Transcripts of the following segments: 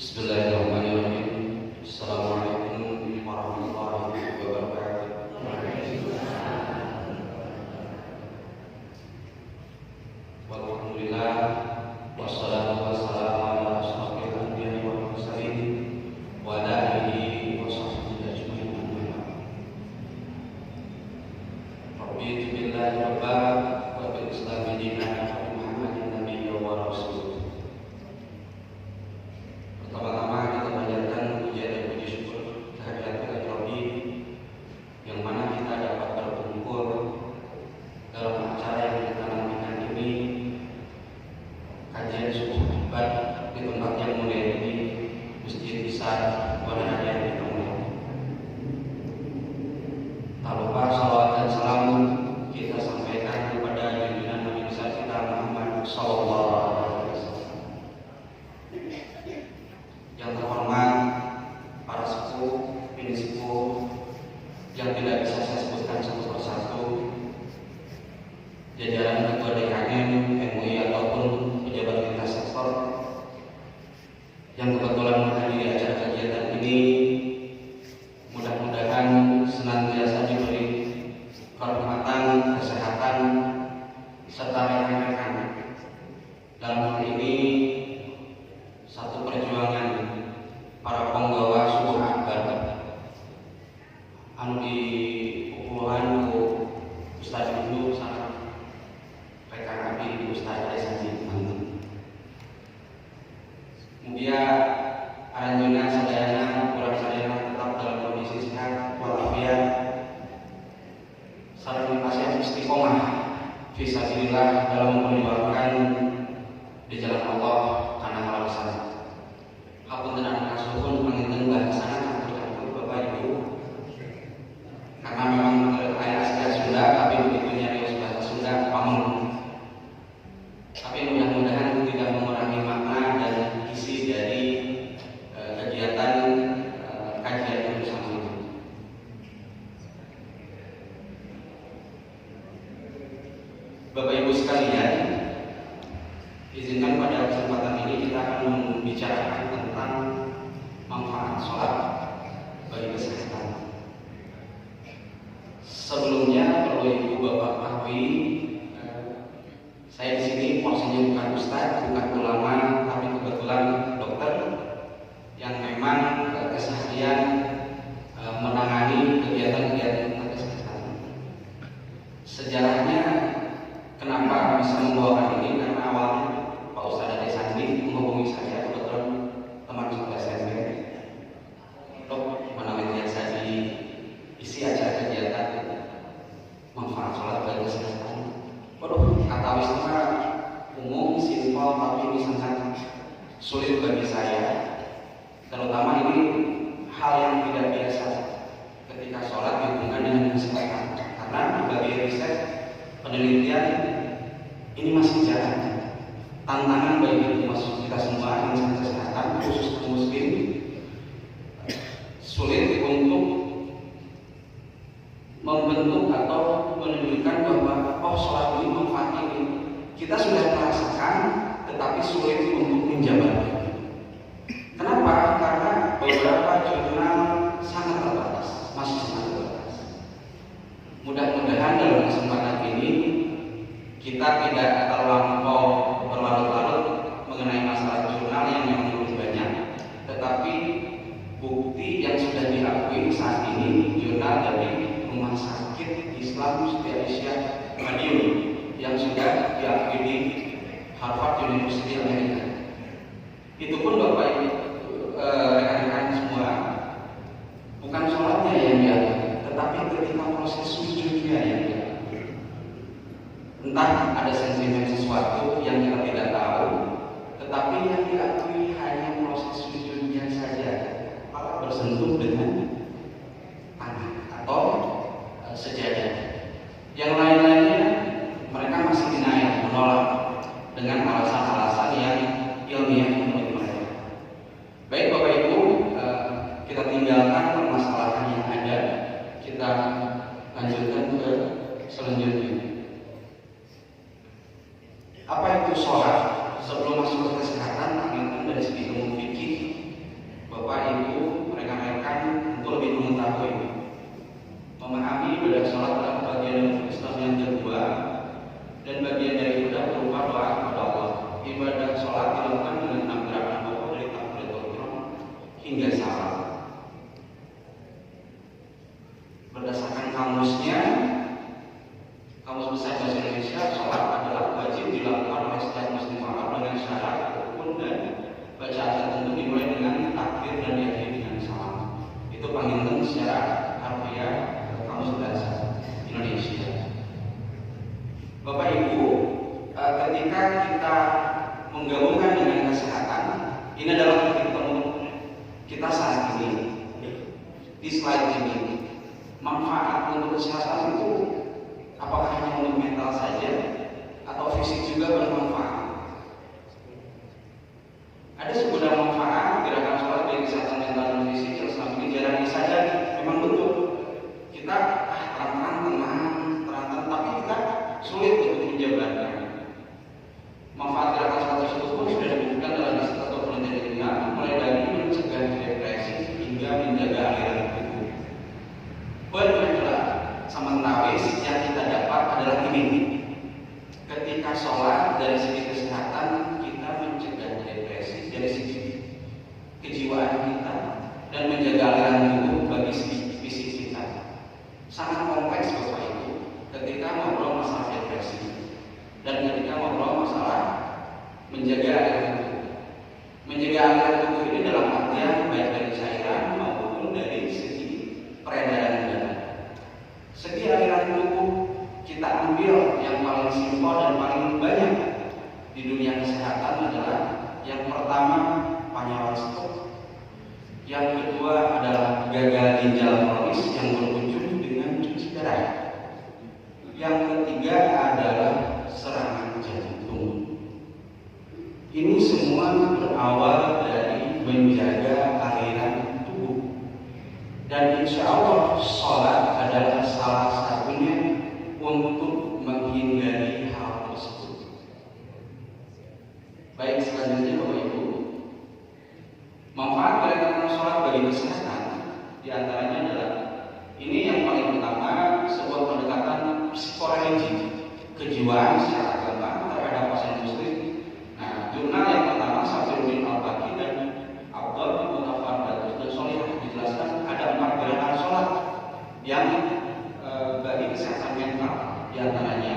Bismillahirrahmanirrahim. Assalamualaikum warahmatullahi wabarakatuh. Walhamdulillah, wassalatu wassalamu ala asyrofil anbiya'i wal mursalin wa ala alihi wa sahbihi ajmain. Rabbi billahi rabba wa bil islami dinan wa Muhammadin nabiyya wa rasul. Pertama-tama kita panjatkan puja dan puji syukur kehadirat Ilahi Rabbi yang mana kita dapat berkumpul dalam acara yang kita nantikan ini, kajian subuh Jumat di tempat yang mulia ini, Masjid Besar Wadana yang kita muliakan. Tak lupa salawat dan salam kita sampaikan kepada junjungan Nabi besar kita Muhammad SAW. Yang terhormat para sepuh, bini sepuh yang tidak bisa saya sebutkan satu persatu, jajaran ketua DKM MUI ataupun pejabat lintas sektor yang kebetulan menghadiri acara kegiatan ini, mudah-mudahan senantiasa diberi kehormatan, kesehatan, serta rekan-rekan dalam hal ini satu perjuangan para penggawa subuh akbar anu di puluhan ku Ustaz Hindu sama rekan Abi Ustaz Aisyah. Mugia aranjeunna sadayana urang sadayana tetap dalam kondisi sehat walafiat sareng pasien istiqomah fisabilillah dalam memperjuangkan di jalan Allah karena halal sana. Hapunten anak kasuhun panginten bahasana campur-campur Bapak Ibu. Karena memang aya asli Sunda tapi begitu nyarios bahasa Sunda pameng. Tapi mudah-mudahan tidak mengurangi makna dan isi dari kegiatan kajian bersama ini. Bapak Ibu sekalian, izinkan pada kesempatan ini kita akan membicarakan tentang manfaat sholat bagi kesehatan. Sebelumnya perlu Ibu Bapak ketahui, saya di sini porsinya bukan ustadz, bukan ulama, tapi kebetulan dokter yang memang keseharian menangani kegiatan-kegiatan kesehatan. Sejarahnya kenapa bisa membawakan ini, karena awalnya Pak Ustadz Ade Sandi menghubungi saya, kebetulan teman sekolah SMP. Dok, mana yang saya isi acara kegiatan manfaat sholat bagi kesehatan. Waduh, kata wisma umum, simpel, tapi ini sangat sulit bagi saya. Terutama ini hal yang tidak biasa ketika sholat dihubungkan dengan kesehatan. Karena berbagai riset, penelitian ini masih jarang. Tantangan bagi kita semua insan kesehatan, khusus muslim, sulit untuk membentuk atau menunjukkan bahwa sholat ini manfaatnya ini. Kita sudah merasakan, tetapi sulit untuk menjabarkan. Kenapa? Karena beberapa jurnal sangat terbatas, masih sangat terbatas. Mudah-mudahan dalam kesempatan ini kita tidak terlampau berlarut-larut mengenai masalah jurnal yang memang lebih banyak, tetapi bukti yang sudah diakui saat ini jurnal dari Rumah Sakit Islam Spesialis Madiun yang sudah diakui di Harvard University Amerika. Itu pun Bapak Ibu rekan-rekan semua, bukan sholatnya yang diakui, tetapi ketika proses sujudnya yang diakui. Entah ada sentimen sesuatu yang kita tidak tahu, tetapi yang diakui hanya proses sujudnya saja, kepala bersentuh dengan tanah atau sejadah. Yang lain-lainnya mereka masih denial, menolak dengan alasan-alasan yang ilmiah menurut mereka. Baik Bapak Ibu, kita tinggalkan permasalahan yang ada, kita lanjutkan ke selanjutnya. Apa itu sholat? Sebelum masuk ke kesehatan, dari segi ilmu fikih ibadah sholat adalah bagian dari Islam yang kedua, dan bagian dari ibadah berupa doa kepada Allah. Ibadah sholat dilakukan dengan 6 gerakan pokok dari takbiratul ihram hingga salam. Berdasarkan kamusnya, Kamus Besar Bahasa Indonesia, sholat adalah wajib dilakukan oleh setiap muslim awam dengan syarat rukun dan bacaan tertentu dimulai dengan takbir dan diakhiri dengan salam. Itu panggilan secara harfiah Kamus Bahasa Indonesia. Bapak Ibu, ketika kita menggabungkan dengan kesehatan, ini adalah titik temu kita saat ini. Di slide ini, manfaat untuk kesehatan itu apakah hanya untuk mental saja atau fisik juga bermanfaat? Ada sebuah manfaat gerakan sholat bagi kesehatan mental dan fisik yang selama ini jarang disadari. Memang betul kita tenang, tapi kita sulit untuk menjabarkan. Manfaat gerakan sholat tersebut pun sudah dibuktikan dalam satu penelitian ilmiah, mulai dari mencegah depresi hingga menjaga aliran tubuh. Poin adalah sementawis yang kita dapat adalah ini: ketika sholat dari segi kesehatan kita mencegah depresi dari segi kejiwaan kita dan menjaga aliran tubuh bagi segi fisik kita. Sangat kompleks Bapak Ibu ketika ngobrol masalah depresi dan ketika ngobrol masalah menjaga aliran tubuh. Menjaga aliran tubuh ini dalam artian baik dari cairan maupun dari segi peredaran darah. Segi aliran tubuh kita ambil yang paling simpel dan paling banyak di dunia kesehatan adalah yang pertama panyawan stroke, yang kedua adalah gagal ginjal kronis yang berujung dengan cuci darah, yang ketiga adalah serangan jantung. Ini semua berawal dari menjaga aliran tubuh, dan insya Allah sholat adalah salah satunya untuk menghindari hal tersebut. Baik, selanjutnya Bapak Ibu, manfaat gerakan sholat bagi kesehatan diantaranya adalah ini yang paling pertama, sebuah pendekatan psikologis kejiwaan secara agama terhadap pasien muslim. Nah, jurnal yang pertama Safiruddin Al-Baqi dan Abdul Mutafar dan Solihah dijelaskan ada 4 gerakan sholat yang bagi kesehatan mental, diantaranya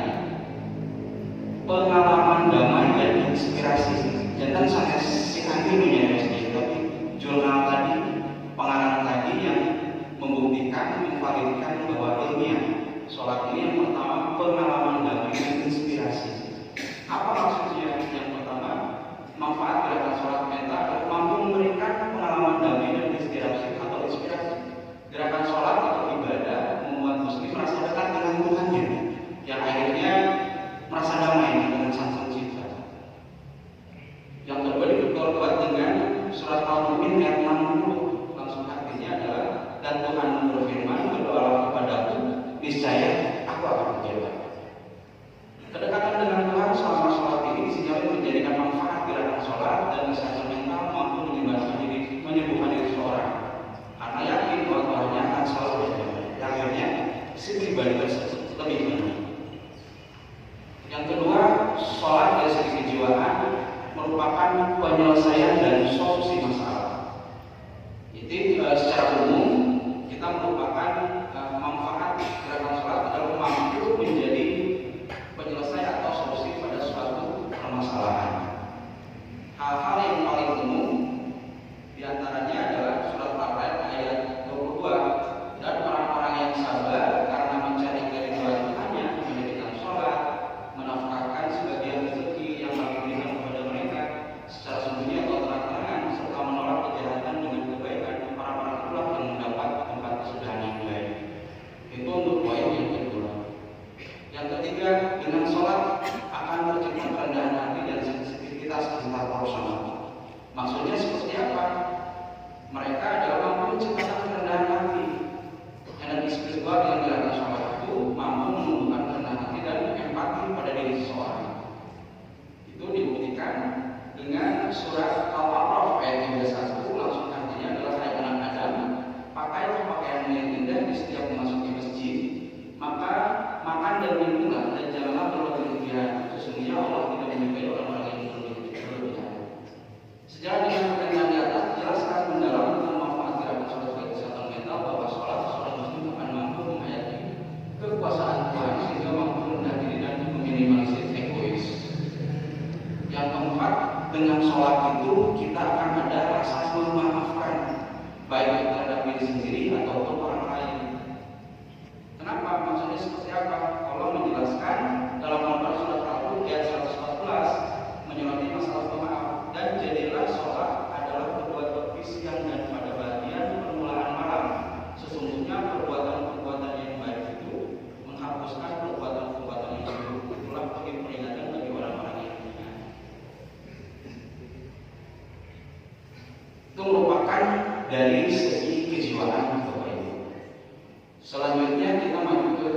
pengalaman damai dan inspirasi. Jangan sampai si Andi dunia SD, tapi jurnal tadi, pengalaman tadi yang membuktikan, memvalidkan bahwa ilmiah sholat ini yang pertama pengalaman damai dan inspirasi. Apa maksudnya? Yang pertama, manfaat gerakan sholat mental mampu memberikan pengalaman damai dan inspirasi atau inspirasi. Gerakan sholat atau ibadah membuat muslim merasa dekat dengan Tuhannya, yang akhirnya merasa damai dengan Sang Pencipta. Yang kedua diperkuat dengan surat Al-Mu'min ayat 60, langsung artinya adalah dan Tuhan berfirman, berdoalah kepadaku, niscaya aku akan menjawab. Kedekatan dengan Tuhan selama sholat ini disinyalir menjadikan manfaat gerakan sholat dan kesehatan mental mampu menyembuhkan diri seorang, karena yakin bahwa Tuhannya akan selalu berdoa. Akhirnya si pribadi tersebut lebih benar. Yang kedua, sholat dari segi kejiwaan merupakan penyelesaian dari solusi masalah. Jadi secara umum kita merupakan manfaat gerakan sholat adalah mampu menjadi penyelesai atau solusi pada suatu permasalahan. Hal-hal yang paling umum diantaranya adalah surat Al-Baqarah ayat 22, dan orang-orang yang sabar karena mencari keridhaan Tuhannya mendirikan sholat, menafkahkan sebagian rezeki yang kami berikan kepada mereka secara sembunyi atau terang-terangan, serta menolak kejahatan dengan kebaikan. Para-para itulah yang mendapat tempat kesudahan dengan sholat itu kita akan ada rasa memaafkan, baik terhadap diri sendiri ataupun orang lain. Kenapa? Maksudnya seperti apa? Allah menjelaskan dalam Al-Quran surat Al-Qur'an ayat 114 menyoroti masalah pemaaf. Dan jadilah sholat adalah perbuatan siang dan pada bagian permulaan malam. Sesungguhnya perbuatan-perbuatan yang baik itu menghapuskan perbuatan-perbuatan yang buruk. Itulah peringatan bagi orang-orang yang beriman. Itu merupakan dari segi kejiwaan Bapak Ibu. Selanjutnya kita maju ke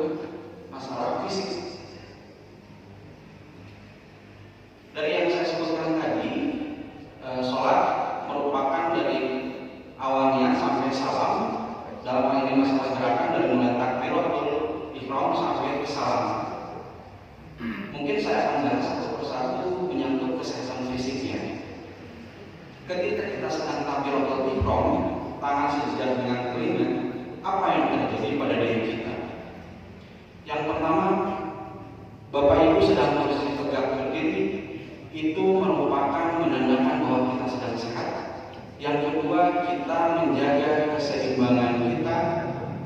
masalah fisik. Dari yang saya sebutkan tadi, sholat merupakan dari awalnya sampai salam. Dalam hal ini masalah gerakan dari mulai takbiratul ihram sampai ke salam. Mungkin saya akan bahas satu persatu menyangkut kesehatan fisiknya. Ketika kita sedang takbiratul ihram, tangan sejajar dengan telinga, apa yang terjadi pada diri kita? Yang pertama, Bapak Ibu sedang posisi tegak berdiri, itu merupakan menandakan bahwa kita sedang sehat. Yang kedua, kita menjaga keseimbangan kita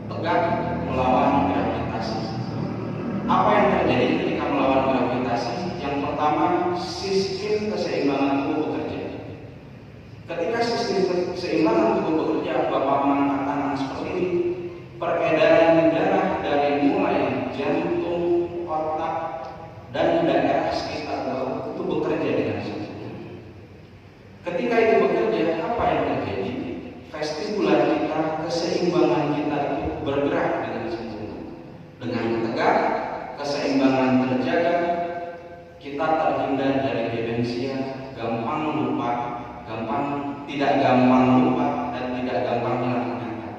tegak melawan gravitasi. Apa yang terjadi ketika melawan gravitasi? Yang pertama, sistem keseimbangan tubuh bekerja. Ketika sistem keseimbangan tubuh bekerja, Bapak mengangkat tangan seperti ini, peredaran darah dari mulai jantung, otak, dan daerah sekitar bawah itu bekerja dengan sempurna. Ketika itu bekerja, apa yang terjadi? Vestibular kita, keseimbangan kita itu bergerak dengan sempurna. Dengan tegak, keseimbangan terjaga, kita terhindar dari demensia, gampang lupa, tidak gampang lupa, dan tidak gampang hilang ingatan.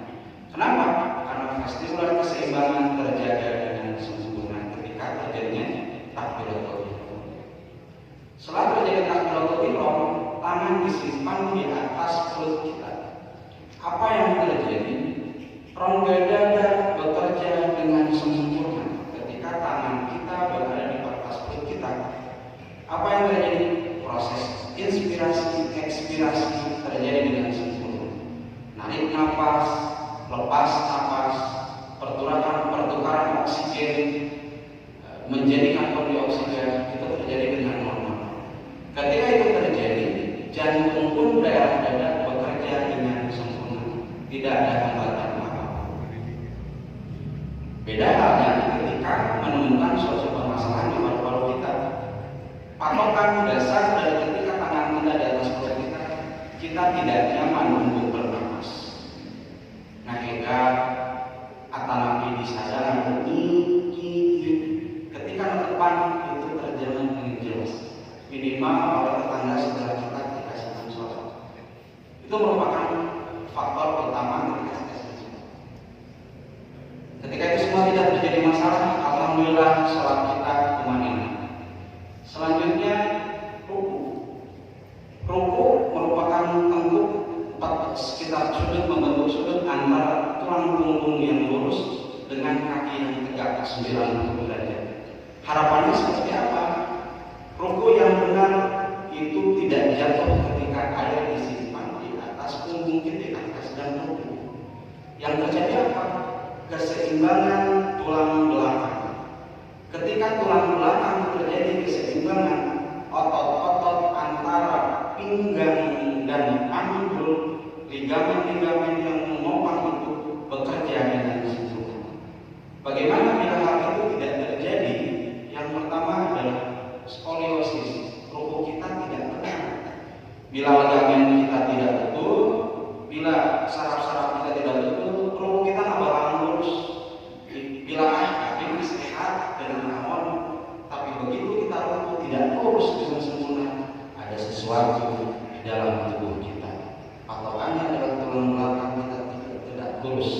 Kenapa? Karena vestibular keseimbangan terjaga dengan sempurna ketika terjadinya takbiratul ihram. Setelah terjadi takbiratul ihram, tangan disimpan di atas perut kita. Apa yang terjadi? Rongga dada bekerja dengan sempurna ketika tangan kita berada di atas perut kita. Apa yang terjadi? Proses inspirasi, ekspirasi terjadi dengan sempurna. Narik nafas, lepas nafas, pertukaran oksigen menjadi karbon dioksida itu terjadi dengan normal. Ketika itu terjadi, jantung pun daerah dada bekerja dengan sempurna, tidak ada hambatan apapun. Beda halnya ketika menemukan suatu permasalahan di paru-paru kita. Patokan dasar dari ketika tangan kita di atas perut kita tidak nyaman untuk bernapas. Nah, hingga atanapi disadari ketika depan itu terjadi dengan jelas. Minimal oleh tetangga sebelah kita dikasihkan sholat. Itu merupakan faktor utama ketika itu semua tidak terjadi masalah. Alhamdulillah sholat kita tumanina. Selanjutnya ruku. Ruku merupakan tengkuk sekitar sudut membentuk sudut antara tulang punggung yang lurus dengan kaki yang tegak 90 derajat. Harapannya seperti apa? Ruku yang benar itu tidak jatuh ketika air disimpan di atas punggung kita sedang ruku. Yang terjadi apa? Keseimbangan tulang belakang. Ketika tulang belakang terjadi keseimbangan, otot-otot antara pinggang dan panggul, ligamen-ligamen yang menopang itu bekerja dengan sempurna. Bagaimana bila hal itu tidak terjadi? Yang pertama adalah skoliosis. Ruku kita tidak benar. Bila ligamen kita tidak betul, bila saraf-saraf kita tidak betul, ruku kita nggak bakalan lurus. Bila kaki sehat dan aman, tapi begitu kita ruku tidak lurus dengan sempurna, ada sesuatu di dalam tubuh kita. Patokannya adalah tulang belakang kita tidak lurus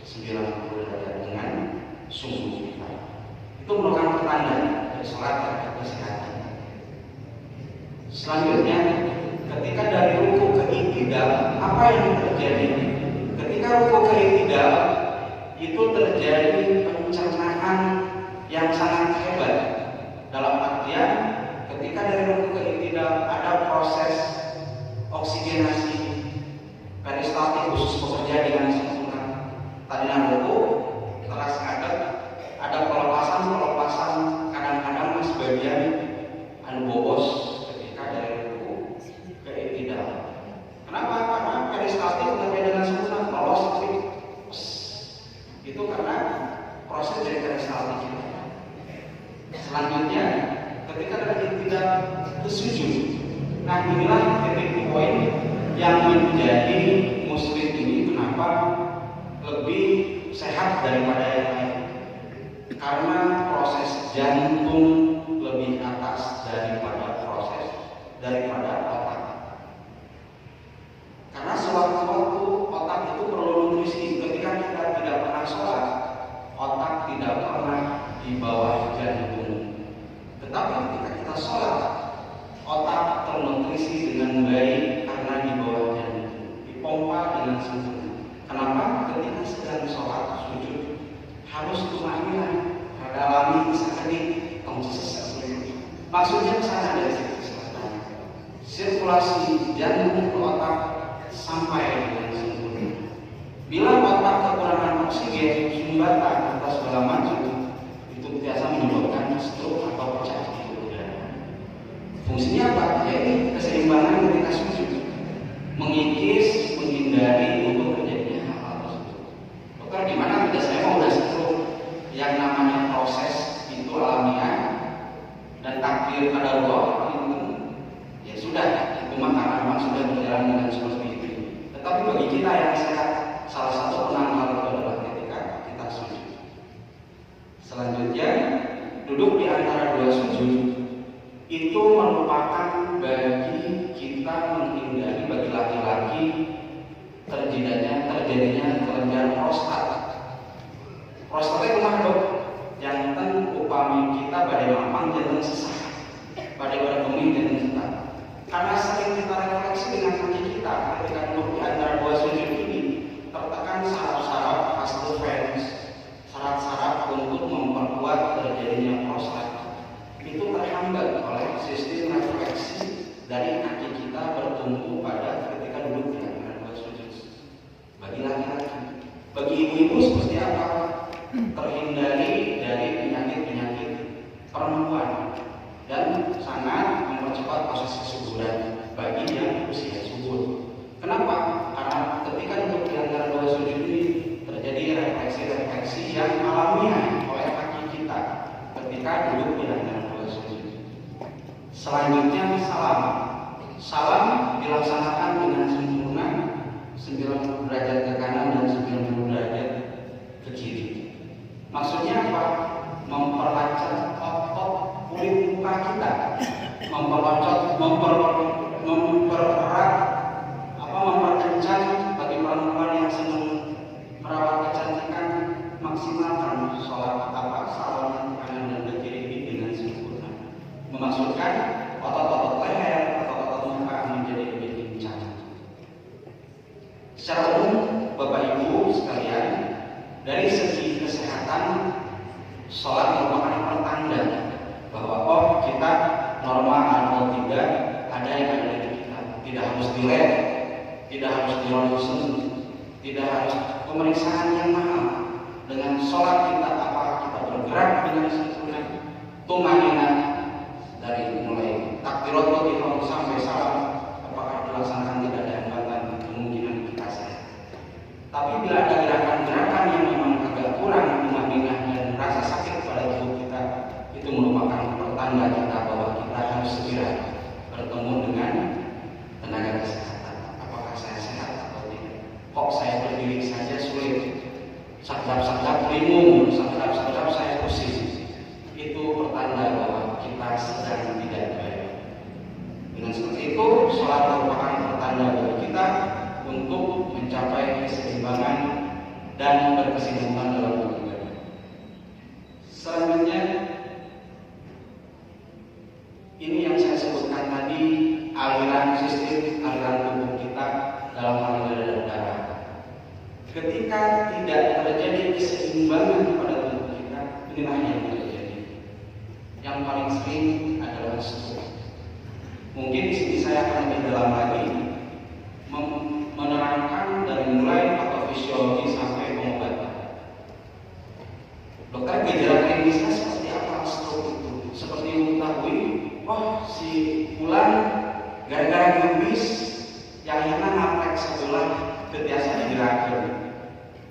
90 derajat dengan sungguh kita. Itu merupakan pertanda dari sholat dan kesehatan. Selanjutnya, ketika dari ruku ke i'tidal, apa yang terjadi? Ketika ruku ke i'tidal, itu terjadi pencernaan yang sangat hebat. Dalam artian, ketika dari ruku ke i'tidal ada proses oksigenasi peristaltik khusus bekerja dengan sempurna. Tadinya buku teras kadet, ada pelepasan kadang-kadang mas bagian bobos ketika dari buku ke epidal. Kenapa? Karena peristaltik bekerja dengan sempurna, lolos itu karena proses dari peristaltik. Selanjutnya, ketika dari epidal ke sujud, nah inilah titik poin yang menjadi muslim ini kenapa lebih sehat daripada yang lain, karena proses jantung lebih atas daripada otak. Karena sewaktu-waktu otak itu perlu nutrisi. Ketika kita tidak pernah sholat, otak tidak pernah di bawah jantung. Tetapi ketika kita sholat, otak ternutrisi dengan baik karena di bawah jantung, dipompa dengan sempurna. Kenapa? Ketika sedang sholat sujud harus tumainah, ada alami sakit, maksudnya kesana dari situ. Sirkulasi jantung ke otak sampai dengan sempurna. Bila otak kekurangan oksigen, sumbatan atau segala macam, itu biasa menyebabkan stroke atau pecah udara. Fungsinya apa? Jadi keseimbangan ketika sujud, mengikis, menghindari untuk terjadinya hal tersebut. Dokter, gimana bila saya mau udah stroke? Yang namanya proses itu alamiah dan takdir kadarullah, ya sudah, itu mah karena memang sudah berjalan dengan seperti itu. Tetapi bagi kita yang sehat, salah satu penanggal itu adalah ketika kita sujud. Selanjutnya, duduk di antara dua sujud itu merupakan bagi kita menghindari, bagi laki-laki terjadinya kelenjar prostat. Prostat itu mah dok, jantan upami kita pada mampang jantan sesat, pada berkemih jantan sesat. Karena sering kita refleksi dengan kaki kita ketika duduk di antara dua sujud ini, tertekan saraf-saraf vasovagus, syarat-syarat untuk memperkuat terjadinya prostat itu terhambat oleh sistem refleksi dari kaki kita bertumbuh pada ketika duduk di antara dua sujud. Bagi laki-laki, bagi ibu-ibu seperti apa? Terhindari dari penyakit-penyakit perempuan dan sangat mempercepat proses kesuburan bagi yang usia subur. Kenapa? Karena ketika duduk di antara dua sujud ini terjadi refleksi-refleksi yang alamiah oleh kaki kita ketika duduk di antara dua sujud. Selanjutnya salam dilaksanakan dengan sempurna 90 derajat ke kanan dan 90 derajat ke kiri. Maksudnya apa? Memperlancar otot kulit muka kita, memperkencang bagi perempuan yang sedang merawat kecantikan, maksimalkan sholat salam kanan dan ke kiri ini dengan sempurna. Memaksudkan otot-otot leher, otot-otot muka menjadi lebih kencang. Secara umum, Bapak Ibu sekalian, dari segi kesehatan, sholat merupakan pertanda bahwa kita normal atau tidak, ada yang ada di kita. Tidak harus dilek, tidak harus dironsen, tidak harus pemeriksaan yang mahal. Dengan sholat kita, apakah kita bergerak dengan sempurna, tumanina dari mulai takbiratul ihram sampai salam, apakah dilaksanakan tidak ada hambatan, kemungkinan kita sehat. Tapi bila ada gerakan-gerakan yang memang agak kurang tumanina dan rasa sakit pada tubuh kita, itu merupakan pertanda kita bahwa kita harus segera bertemu dengan tenaga kesehatan. Apakah saya sehat atau tidak? Kok saya berdiri saja sulit? Sakdap-sakdap bingung, sakdap-sakdap saya pusing. Itu pertanda bahwa kita sedang tidak baik. Dengan seperti itu, sholat merupakan pertanda bagi kita untuk mencapai keseimbangan dan berkesinambungan dalam beribadah. Selanjutnya, ini yang saya sebutkan tadi, sistem aliran tubuh kita dalam hal aliran darah. Ketika tidak terjadi keseimbangan pada tubuh kita, inilah yang terjadi. Yang paling sering adalah stroke. Mungkin di sini saya akan lebih dalam lagi oh si Fulan gara-gara ngebis yang enak ngaplek sebelah ketiasa digerakan.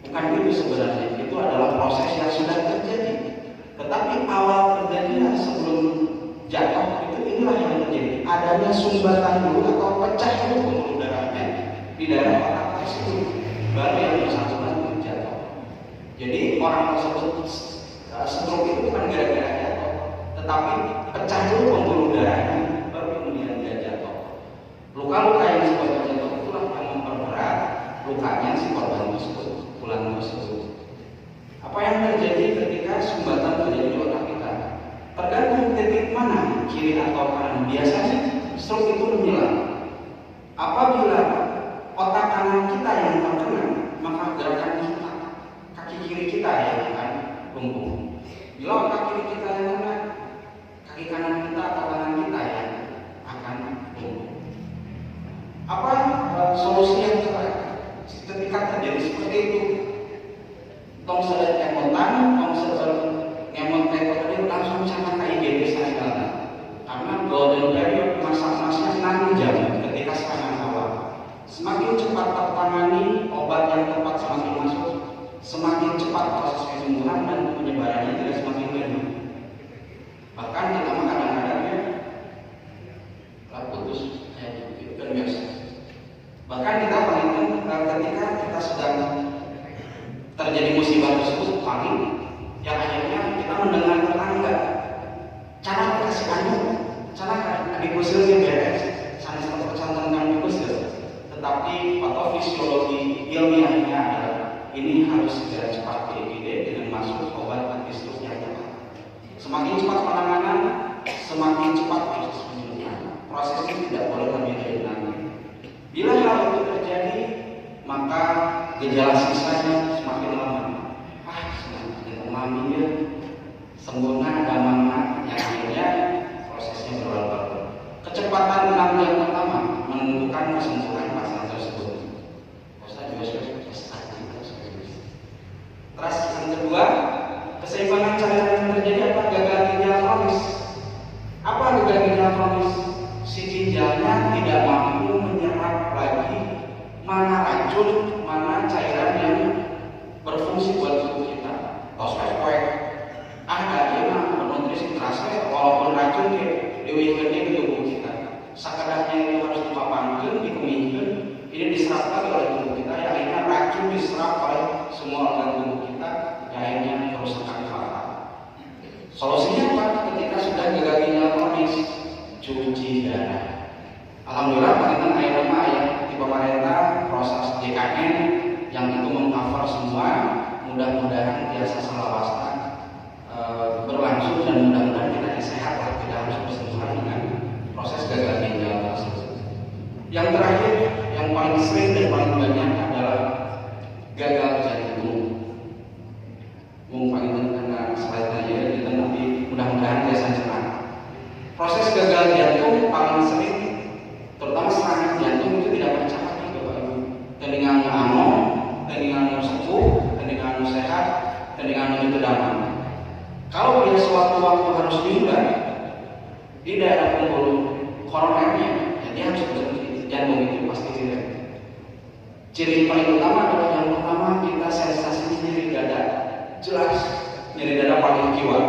Bukan itu sebenarnya, itu adalah proses yang sudah terjadi. Tetapi awal terjadinya sebelum jatuh itu inilah yang terjadi. Adanya sumbatan dulu atau pecah dulu pembuluh darahnya di daerah otak tersebut, baru yang bersangkutan itu jatuh. Jadi orang tersebut stroke itu bukan gara-gara jatuh, tetapi pecah dulu pembuluh darahnya, baru kemudian dia jatuh. Luka-luka yang disebabkan jatuh itulah yang memperberat lukanya si korban tersebut, Fulan tersebut. Apa yang terjadi ketika sumbatan terjadi di otak kita? Tergantung titik mana, kiri atau kanan. Biasanya stroke itu menyerang. Apabila otak kanan kita yang terkena, maka gerakan kita, kaki kiri kita yang akan lumpuh. Bila otak kiri kita yang kena, kaki kanan kita atau tangan kita yang akan lumpuh. Apa solusi yang terbaik ketika terjadi seperti itu? Tong sedang ngemotan, tong sedang ngemot tekot tadi langsung sama KIGD sana. Karena golden period masa-masanya 6 jam ketika serangan awal. Semakin cepat tertangani, obat yang tepat semakin masuk, semakin cepat proses penyembuhan dan penyebarannya tidak semakin banyak. Bahkan kita kadang-kadang putus kayak gitu kan biasa. Bahkan kita paling ketika kita sedang terjadi musibah tersebut paling yang akhirnya kita mendengar tetangga cara kasih anu cara adik usul yang beres sana tentang usul, tetapi patofisiologi ilmiahnya adalah ini harus segera cepat DBD dengan masuk obat anti-stroke yang tepat. Semakin cepat penanganan, semakin cepat proses penyembuhan. Prosesnya tidak boleh lebih dari 6 menit. Bila hal itu terjadi, maka gejala sisanya semakin lama. Semakin lama dia sempurna gampang yang akhirnya prosesnya berulang-ulang. Kecepatan 6 jam pertama menentukan kesembuhan pasien tersebut. Terus yang kedua, keseimbangan cairan yang terjadi apa? Gagal ginjal kronis. Apa gagal ginjal kronis? Si ginjalnya tidak mampu menyerap lagi mana racun, mana cairan yang berfungsi buat tubuh kita. Tos kuek, dia mah bernutrisi terasa walaupun racun diwujudkan di tubuh kita. Sakadarnya itu harus dipapankan, dikemihkan, ini diserap oleh tubuh kita. Yang akhirnya racun diserap oleh semua organ tubuh kita, yang akhirnya kerusakan fatal. Solusinya apa? Ketika sudah gagal ginjal kronis, cuci darah. Alhamdulillah penelitian air rumah ya di pemerintah proses JKN yang itu mengcover semua, mudah-mudahan biasa selawasnya berlangsung dan mudah-mudahan kita sehat lah, tidak harus bersentuhan dengan proses gagal ginjal tersebut. Yang terakhir, yang paling sering dan paling banyak adalah gagal jantung. Paling karena slide aja kita nanti mudah-mudahan biasa cepat. Proses gagal jantung paling sering, terutama serangan jantung itu tidak bercapat juga Pak Ibu. Teningan anu, teningan sepuh, teningan sehat, teningan itu damai. Kalau dia sewaktu-waktu harus diubah di daerah pembuluh koronernya, ya dia harus berhenti. Jantung itu pasti tidak. Ciri paling utama adalah yang pertama kita sensasi nyeri dada, jelas nyeri dada paling kiwat.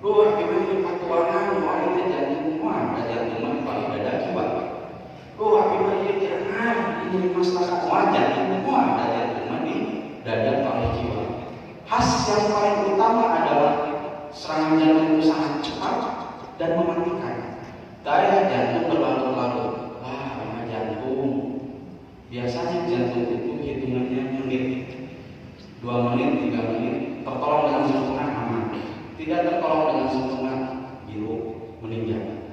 Gimana ini patuangan, mau ini jantung, ada jantung paling dada kiwat. Gimana ini jangan, ini masalah jantung, ada jantung di dada paling kiwat. Khas yang paling utama adalah serangan jantung itu sangat cepat dan mematikan. Daya jantung berlarut-larut. Memang jantung. Biasanya jantung itu hitungannya menit, 2 menit, 3 menit. Tertolong dengan sempurna aman. Tidak tertolong dengan sempurna biru meninggal.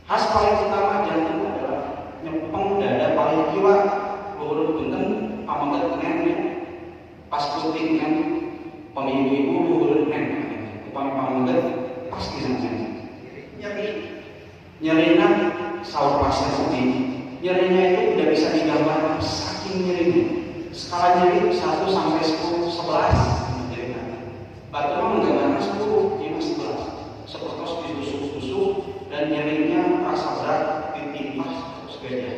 Khas paling utama jantung adalah nyepeng dada paling kiwa, luhur punten, pamangkat neneknya, pas puting kan. Ibu-ibu luhur nen, pamangkat pas di sana. Nyerinya saur pasnya sedih. Nyerinya itu tidak bisa digambar saking nyerinya. Skala nyeri 1 sampai 10, 11 nyerinya. Batu mah menggambarkan 10, dia masih 11. Seperti disusuk-susuk dan nyerinya terasa berat ditimpas terus gajah.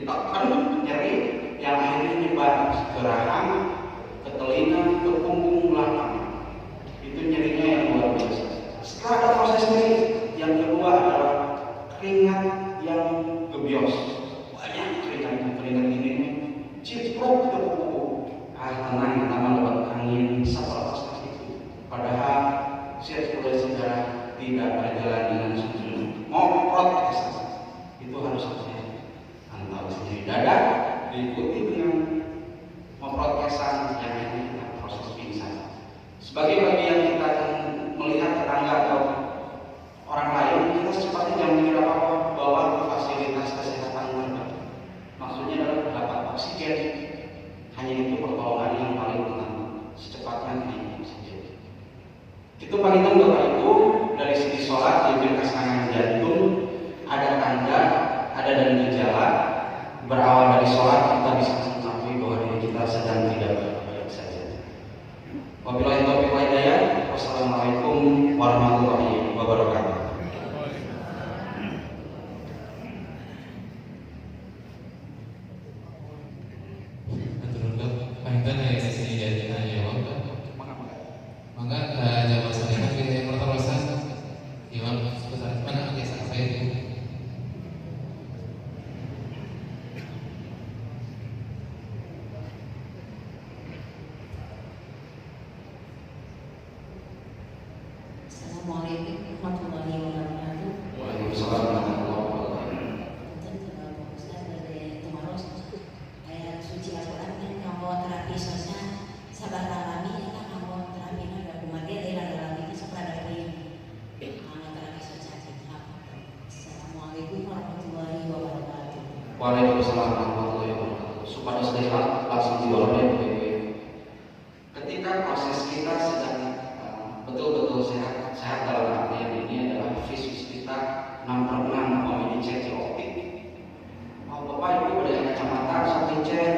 Kan nyeri yang akhirnya nyebar ke rahang, ke telinga, ke punggung belakang. Itu nyerinya yang luar biasa. Setelah ada proses nyeri, yang kedua adalah keringat yang gebios. Banyak keringat ini cipruk ke kuku. Tenang, nama lewat angin seperti itu. Padahal sirkulasi darah tidak berjalan dengan sempurna. Mau protes itu harus antara sendiri dada diikuti dengan memprotesan yang ini proses pingsan. Sebagai bagian kita melihat tetangga atau orang lain, kita secepatnya jangan mikir apa-apa, bawa ke fasilitas kesehatan terdekat. Maksudnya adalah dapat oksigen. Hanya itu pertolongan yang paling utama. Secepatnya naik oksigen. Itu paling Bapak Ibu, dari segi sholat yaitu kesenangan jantung, ada tanda, ada dan gejala. Berawal dari sholat kita bisa mengetahui bahwa diri kita sedang tidak baik-baik saja. Wabillahi taufiq wal hidayah. Wassalamualaikum warahmatullahi wabarakatuh. Assalamualaikum warahmatullahi wabarakatuh. Waalaikumsalam warahmatullahi wabarakatuh. Ayat suci Al-Quran kan kamu terapi sosial sabar alami kan kamu terapi ada kumadia dalam ini sepada kamu terapi sosial. Assalamualaikum warahmatullahi wabarakatuh. Waalaikumsalam warahmatullahi wabarakatuh. Supados sehat langsung dibolong. Ketika proses kita sedang betul-betul sehat dalam artian ini adalah fisik kita 6/6 mau dicek optik. Bapak Ibu ada kacamata bisa dicek,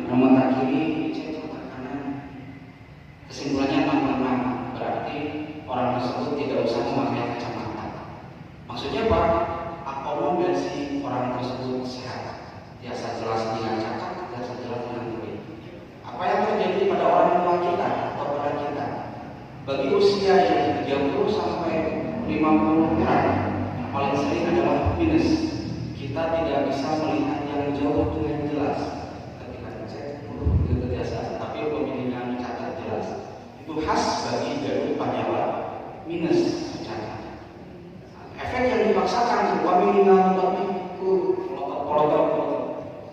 mata kiri dicek, mata kanan. Kesimpulannya 6/6 berarti orang tersebut tidak usah memakai kacamata. Maksudnya apa? Akomodasi orang tersebut sehat. Biasa jelas dengan cakap, biasa jelas dengan kulit. Apa yang terjadi pada orang tua kita atau pada kita? Bagi usia yang 30 sampai 50 paling sering adalah minus. Kita tidak bisa melihat yang jauh dengan jelas ketika cek itu biasa, tapi pemilihan cacat jelas itu khas bagi gaduh panyawa minus cacat. Efek yang dipaksakan pemilihan lebih polotok,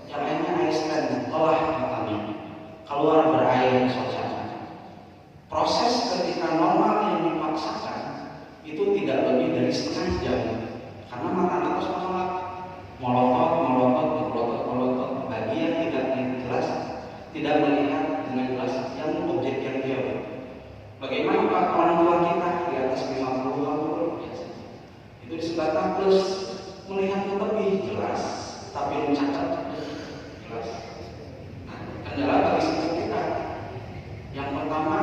yang lainnya Iceland lelah matanya, keluar berair soca. Proses ketika normal yang dipaksakan itu tidak lebih dari setengah jam, karena mata terus melotot bagi yang tidak jelas, tidak melihat dengan jelas yang objek yang jauh. Bagaimana Pak orang tua kita di atas 50 tahun biasa itu disebabkan plus melihat lebih jelas, tapi mencatat jelas. Nah, kendala bagi kita yang pertama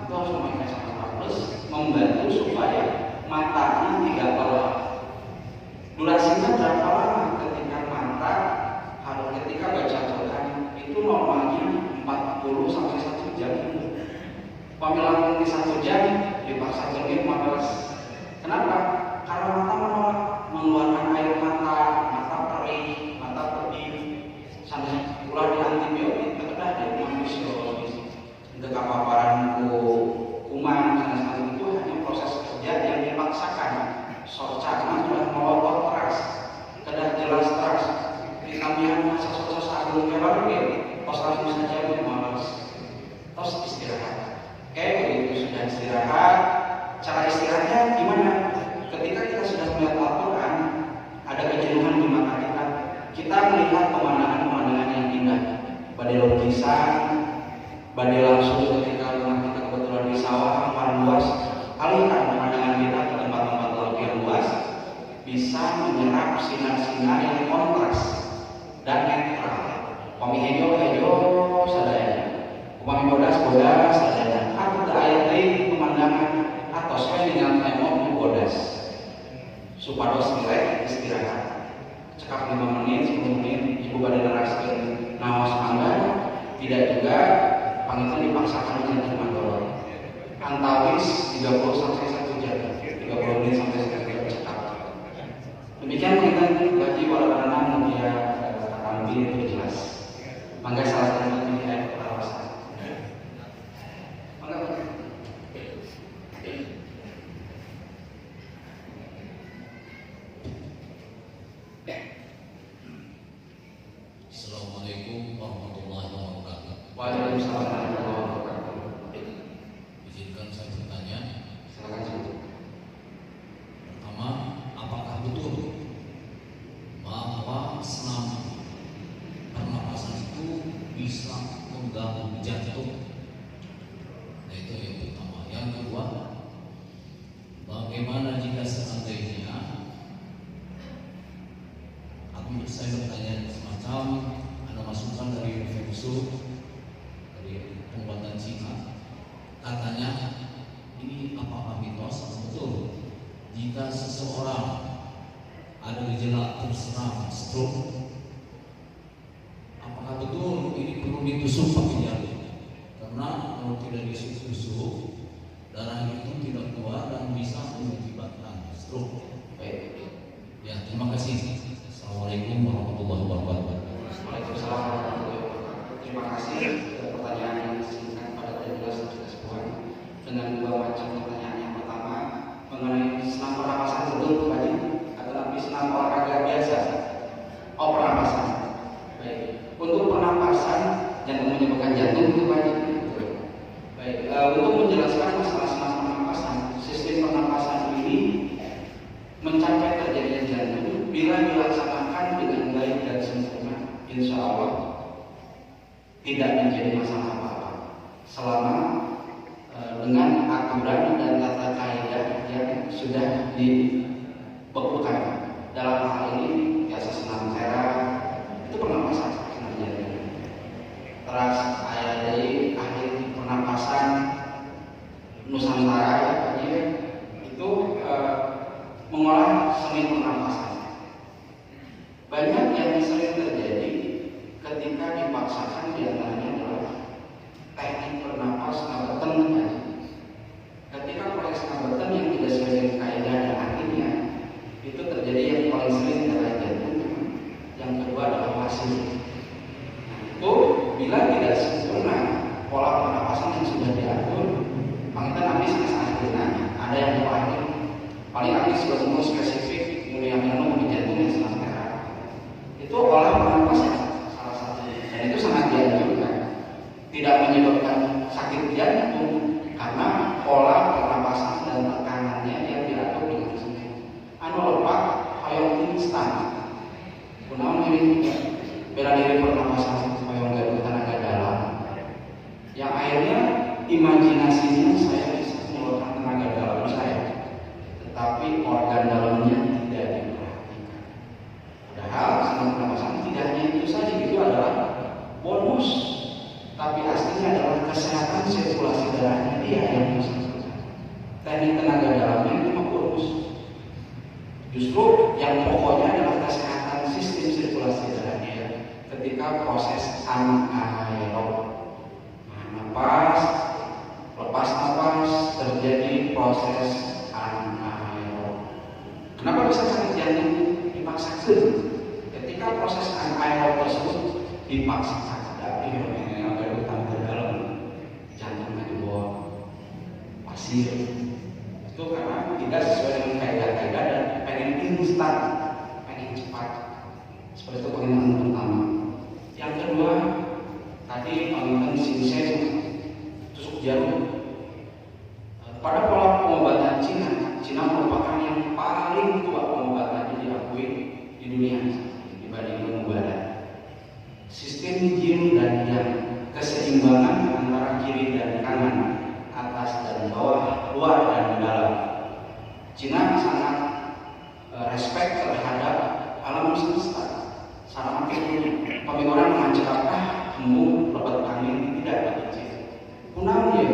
itu harus memakai kacamata plus membantu supaya matanya tidak lelah. Durasinya berapa lama ketika mata harus ketika baca Quran itu normalnya 40 sampai 1 jam. Pemilangan di 1 jam dipaksa jernih 15. Kenapa? Karena mata menolak mengeluarkan air mata perih, mata pedih, sampai pula di antibiotik terkedah dari fisiologis. Untuk paparan kuman dan semacam itu hanya proses kerja yang dipaksakan. Sorcana sudah melotot keras, kedah jelas keras. Vitamin sosial agung kebar pos langsung saja malas. Terus istirahat. Begitu sudah istirahat. Cara istirahatnya gimana? Ketika kita sudah melihat Al-Quran, ada kejenuhan di mata kita. Kita melihat pemandangan-pemandangan yang indah, badai lukisan, badai langsung ketika rumah kita kebetulan di sawah, hamparan luas, alihkan pemandangan kita ke tempat-tempat laut yang luas, bisa menyerap sinar-sinar yang kontras dan netral. Upami hejo sadaya, upami bodas sadaya. Atau ayat lain pemandangan atau sesuai dengan tema bodas. supados rileks istirahat. Cekap 5 menit, 10 menit, ibu pada neraskeun naos mangga, tidak juga pangitan dipaksakan jantung mandor. Antawis 30 sampai 1 jam, 30 menit sampai 1 jam cekap. Demikian kita bagi wala-wala mulia ambil itu jelas. Mangga salah satu ini ayat perawasan. Mangga. Assalamualaikum warahmatullahi wabarakatuh. Waalaikumsalam warahmatullahi wabarakatuh. Izinkan saya bertanya. Silakan. Pertama, apakah betul bahwa senam pernapasan itu bisa mengganggu jantung? Nah, itu yang pertama. Yang kedua, bagaimana jika seandainya saya bertanya semacam ada masukan dari Feng Shui, dari pembuatan Cina, katanya ini apakah mitos atau betul jika seseorang ada gejala terserang stroke, apakah betul ini perlu ditusuk pakai jarum? Karena kalau tidak ditusuk darah itu tidak keluar dan bisa mengakibatkan stroke. Baik. Ya, terima kasih. Assalamualaikum warahmatullahi wabarakatuh. Waalaikumsalam warahmatullahi wabarakatuh. Terima kasih pertanyaan yang singkat pada jelas sudah sebuah dengan 2 macam pertanyaan. Yang pertama mengenai senam pernapasan betul tadi atau tapi senam olahraga biasa? Oh, pernapasan. Baik. Untuk pernapasan jantung menyebabkan jantung itu banyak. Baik. Untuk menjelaskan masalah senam pernapasan, sistem pernapasan ini mencapai terjadinya jantung bila dilaksanakan dengan baik dan sempurna, insya Allah tidak menjadi masalah apa-apa selama dengan aturan dan tata kaidah yang sudah dibekukan. Dalam hal ini biasa senam tera itu pernapasan senam jantung. Terus ayat dari akhir pernapasan Nusantara ya, itu mengolah seni pernapasan. Banyak yang sering terjadi ketika dipaksakan diantaranya adalah teknik bernapas ngabeten tadi. Ketika proses ngabeten yang tidak sesuai dengan kaidah dan akhirnya itu terjadi yang paling sering adalah jantung. Yang kedua adalah pasir. Itu bila tidak sempurna pola pernapasan yang sudah diatur, pangitan habis akhirnya ada yang paling habis bertemu spesifik yang di jantungnya senam tera. Itu olah pernapasan salah satu dan itu sangat dianjurkan, tidak menyebabkan sakit jantung karena pola pernapasan dan tekanannya yang diatur dengan sempurna. Anu lepak hoyong instan kunaon ini bela diri pernapasan hoyong gaduh tenaga dalam yang akhirnya imajinasinya saya bisa mengeluarkan tenaga dalam saya, tetapi organ dalamnya tidak diperhatikan. Padahal senam pernapasan tidak hanya itu saja, itu adalah bonus, tapi aslinya adalah kesehatan sirkulasi darahnya dia yang bersangkutan. Teknik tenaga dalamnya itu bonus. Justru yang pokoknya adalah kesehatan sistem sirkulasi darah dia ketika proses anaerob. Napas, lepas napas, terjadi proses anaerob. Kenapa bisa sakit jantung? Dipaksakan. Ketika proses anaerob tersebut dipaksakan, dari yang ada utang ke dalam jantungnya di bawah pasir. Itu karena tidak sesuai dengan kaidah-kaidah dan pengen instan, pengen cepat. Seperti itu pengetahuan pertama. Yang kedua, tadi pengetahuan sinsen tusuk jarum. Pada pola pengobatan Cina merupakan yang paling tua pengobatannya diakui di dunia dibanding ilmu barat. Sistem yin dan yang, keseimbangan antara kiri dan kanan, atas dan bawah, luar dan dalam. Cina sangat respect terhadap alam semesta. Sama makin pemikiran mengancapkah embung lebat angin tidak kecil. Kunang dia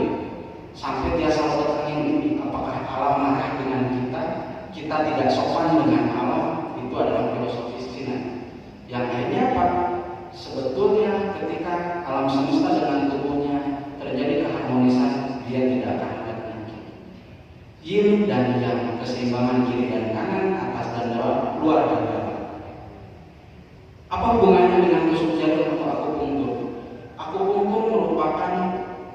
sampai tiasa lebat angin ini, apakah alam marah dengan kita? Kita tidak sopan dengan alam, itu adalah filosofi Cina. Yang akhirnya apa? Sebetulnya ketika alam semesta dengan tubuhnya terjadi keharmonisan, dia tidak akan ada penyakit. Yin dan yang, keseimbangan kiri dan kanan, atas dan bawah, luar dan dalam. Apa hubungannya dengan tusuk jarum atau akupunktur? Akupunktur merupakan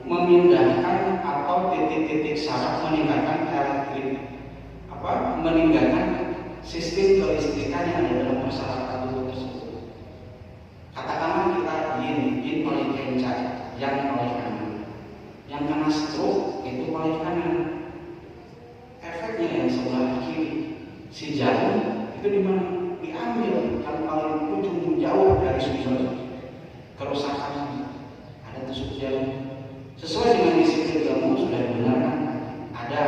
memindahkan atau titik-titik saraf, meningkatkan meningkatkan sistem kelistrikan yang ada dalam masyarakat tubuh tersebut. Katakanlah kita yin paling kencang, yang paling kanan, yang kena stroke itu paling kanan. Efeknya yang sebelah kiri, si jarum itu di mana? Diambil yang paling ujung jauh dari sumber kerusakan. Ada tusuk jarum. Sesuai dengan disiplin ilmu sudah dibenarkan. Ada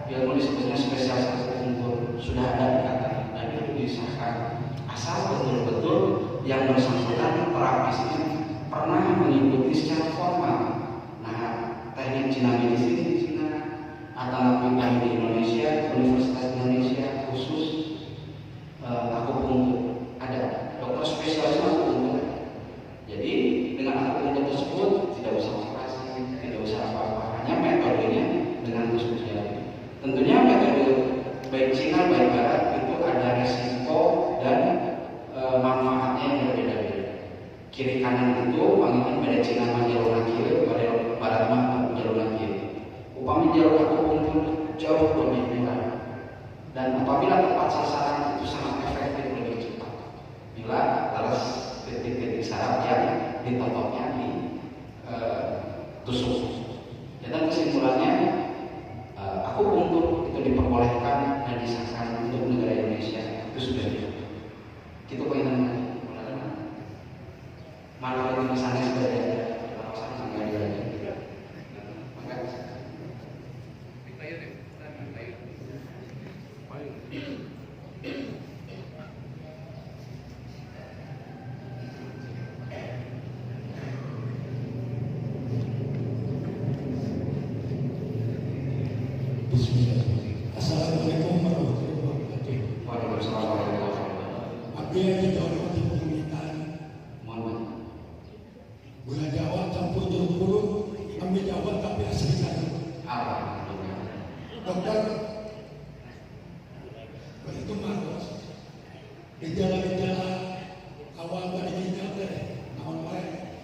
ilmu disebutnya spesialis akupunktur, sudah ada dikatakan dan itu disahkan. Asal betul-betul yang bersangkutan terapisnya pernah mengikuti secara formal. Nah, teknik Cina medicine di Cina atau di Indonesia, Universitas Indonesia khusus akupunktur ada dokter spesialis akupunktur. Jadi dengan akupunktur tersebut tidak usah operasi, tidak usah apa-apa, hanya metodenya dengan tusuk jarum. Tentunya metode baik Cina baik Barat itu ada resiko dan manfaatnya yang berbeda-beda. Kiri kanan itu panggilnya pada Cina mah jalur kiri, pada Barat mah jalur kiri. Upami jalur akupunktur jauh lebih murah. Dan apabila tepat sasaran itu sangat efektif, lebih cepat. Bila balas titik-titik saraf yang ditotoknya di tusuk. Dan kesimpulannya akupunktur itu diperbolehkan dan disahkan untuk negara Indonesia, itu sudah cukup. Kita pengen mana lagi misalnya sudah ada kawasan sangat ada. Assalamualaikum warahmatullahi wabarakatuh. Waalaikumsalam warahmatullahi wabarakatuh. Abdi yang dihormati pemerintahan Mohon gula Jawa campur jeruk purut, ambil Jawa tapi asli sana. Alhamdulillah. Dokter, begitu maros. Gejala-gejala awal dari ginjal teh, naon wae.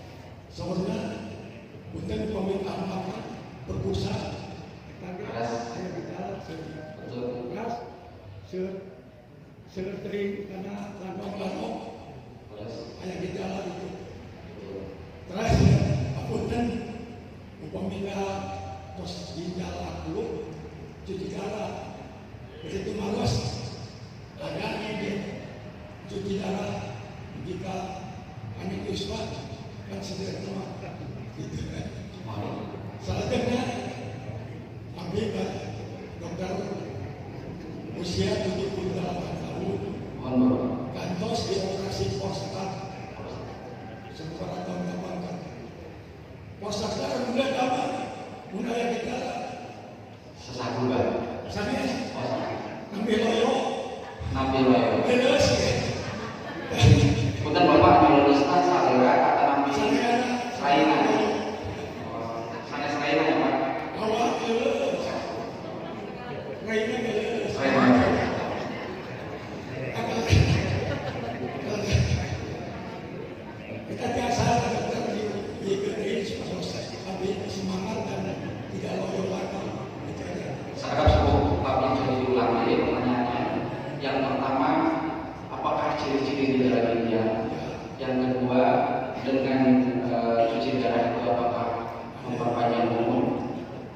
Saurna, punten pemerintahan apa berpusat. Betul. Sering karena lanong-lanong ayah gejala itu. Terus apunten upamina tos ginjal aku cuci darah begitu malas ada ide cuci darah jika hanya isbat kan sederhana gitu kan. Saatnya ambil dokter usia 78 tahun kantos di operasi prostat sementara tahun 8 kan prostat mudah apa? Mudah yang kita Sesak juga. sampai ambil loyo Nampil loyo. terus ya Bukan bapak meluluskan salera kata nampil saya sainan. Sana sainan ya pak. awak terus lainnya terus Sainan. kita biasa dokter di GPI tapi semangat dan tidak loyo lagi. Saya sebuah tapi jadi diulang lagi pertanyaannya. Yang pertama, apakah ciri-ciri di darah ginjal? Yang kedua, dengan cuci darah itu apakah memperpanjang umur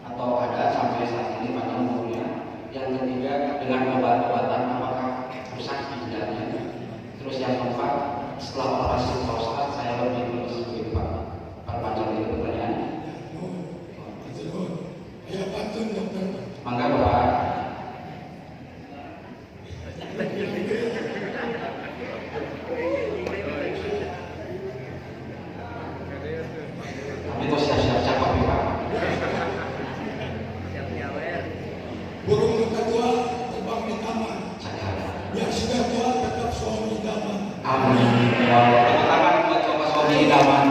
atau ada sampai saat ini panjang umurnya? Yang ketiga, dengan obat-obatan apakah rusak ginjalnya? Terus yang keempat, setelah operasi prostat saya lebih lulus lebih pak. Perpanjang itu pertanyaan. Ayo pantun dokter. Mangga bapak. Itu siap-siap cakap ya pak. Burung kedua terbang di taman. Cakap. Yang sudah tua tetap suami idaman. Amin. Ya Allah, tepuk tangan buat Bapak suami idaman.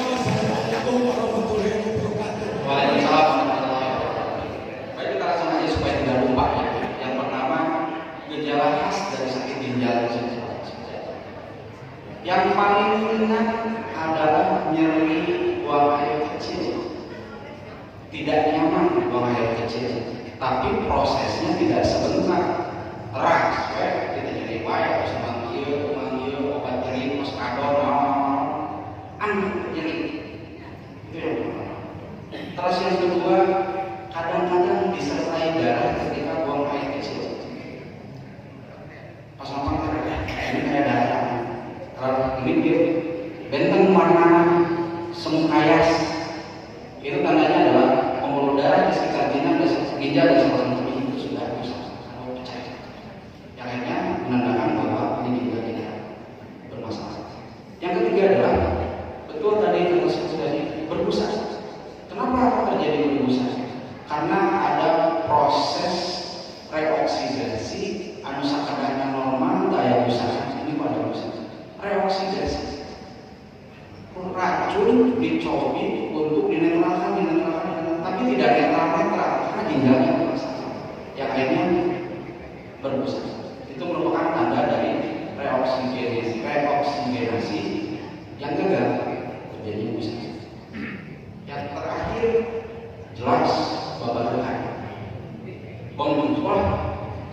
Assalamualaikum warahmatullahi wabarakatuh. Waalaikumsalam warahmatullahi wabarakatuh. Baik, kita langsung aja supaya tidak lupa ya. Yang pertama, gejala khas dari sakit ginjal. Yang paling ringan adalah nyeri buang air kecil. Tidak nyaman buang air kecil, tapi prosesnya tidak sebentar. Teras, kita nyeri wae harus manggil obat nyeri Poskadon, nyeri. Itu yang pertama. Terus yang kedua, kadang-kadang disertai darah ketika buang air kecil. Pas ngomong ini kayak darah. Kalau ini dia benteng warna semu kayas, itu tandanya adalah pembuluh darah di sekitar ginjal dan saluran kemih itu sudah rusak atau pecah. Yang lainnya menandakan bahwa ini juga tidak bermasalah. Yang ketiga adalah betul tadi yang sudah berbusa. Kenapa terjadi berbusa? Karena ada proses reoksidasi anu sakadanya normal daya busa ini pada busa. Reoksidasi racun dicobi untuk dinetralkan, tapi tidak netral karena ginjalnya bermasalah. Yang lainnya berbusa. Itu merupakan tanda dari reoksigenasi yang gagal terjadi busa. Yang terakhir jelas babadohan. Pengumuman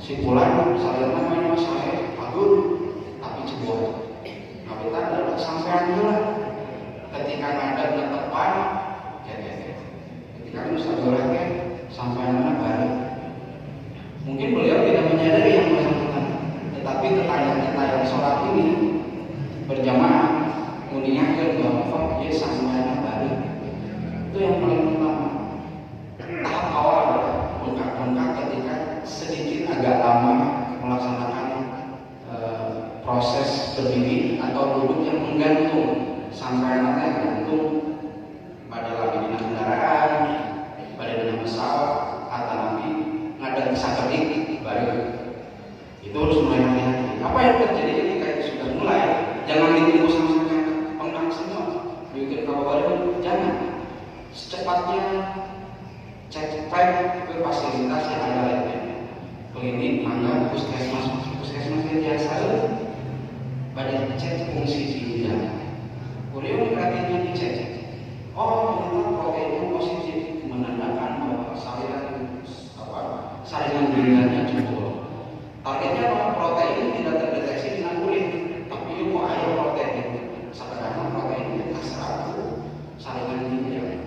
si pulang saya namanya saya agun tapi cebuan. Tapi tak ada sampean lah. Ketika ada tepat, ketika Nusa Gorengnya sampai anak balik. Mungkin beliau tidak menyadari yang bersangkutan, tetapi tetangga kita yang sholat ini berjamaah mengingatkan bahwa dia sampai anak balik. Itu yang paling utama. Tahap awal adalah bengkak-bengkak ketika sedikit agak lama melaksanakan proses berdiri atau duduk yang menggantung sampai nanti gantung pada laminan kendaraan, pada dalam pesawat, atau nanti ngadang sakedik baru. Itu harus mulai hati-hati. Apa yang terjadi ketika itu sudah mulai? Jangan ditunggu sampai pengkak semua. Bikin kabar jangan. Secepatnya cek ke fasilitas yang ada lainnya. Klinik, mangga, puskesmas yang biasa. Pada cek fungsi ginjal. Kemudian kreatinnya dicek. Oh, ternyata proteinnya positif, menandakan bahwa saringan ginjalnya cukup. Targetnya apa? Protein tidak terdeteksi dengan kulit, tapi itu air protein. Sebenarnya protein itu kasar saringan ginjal.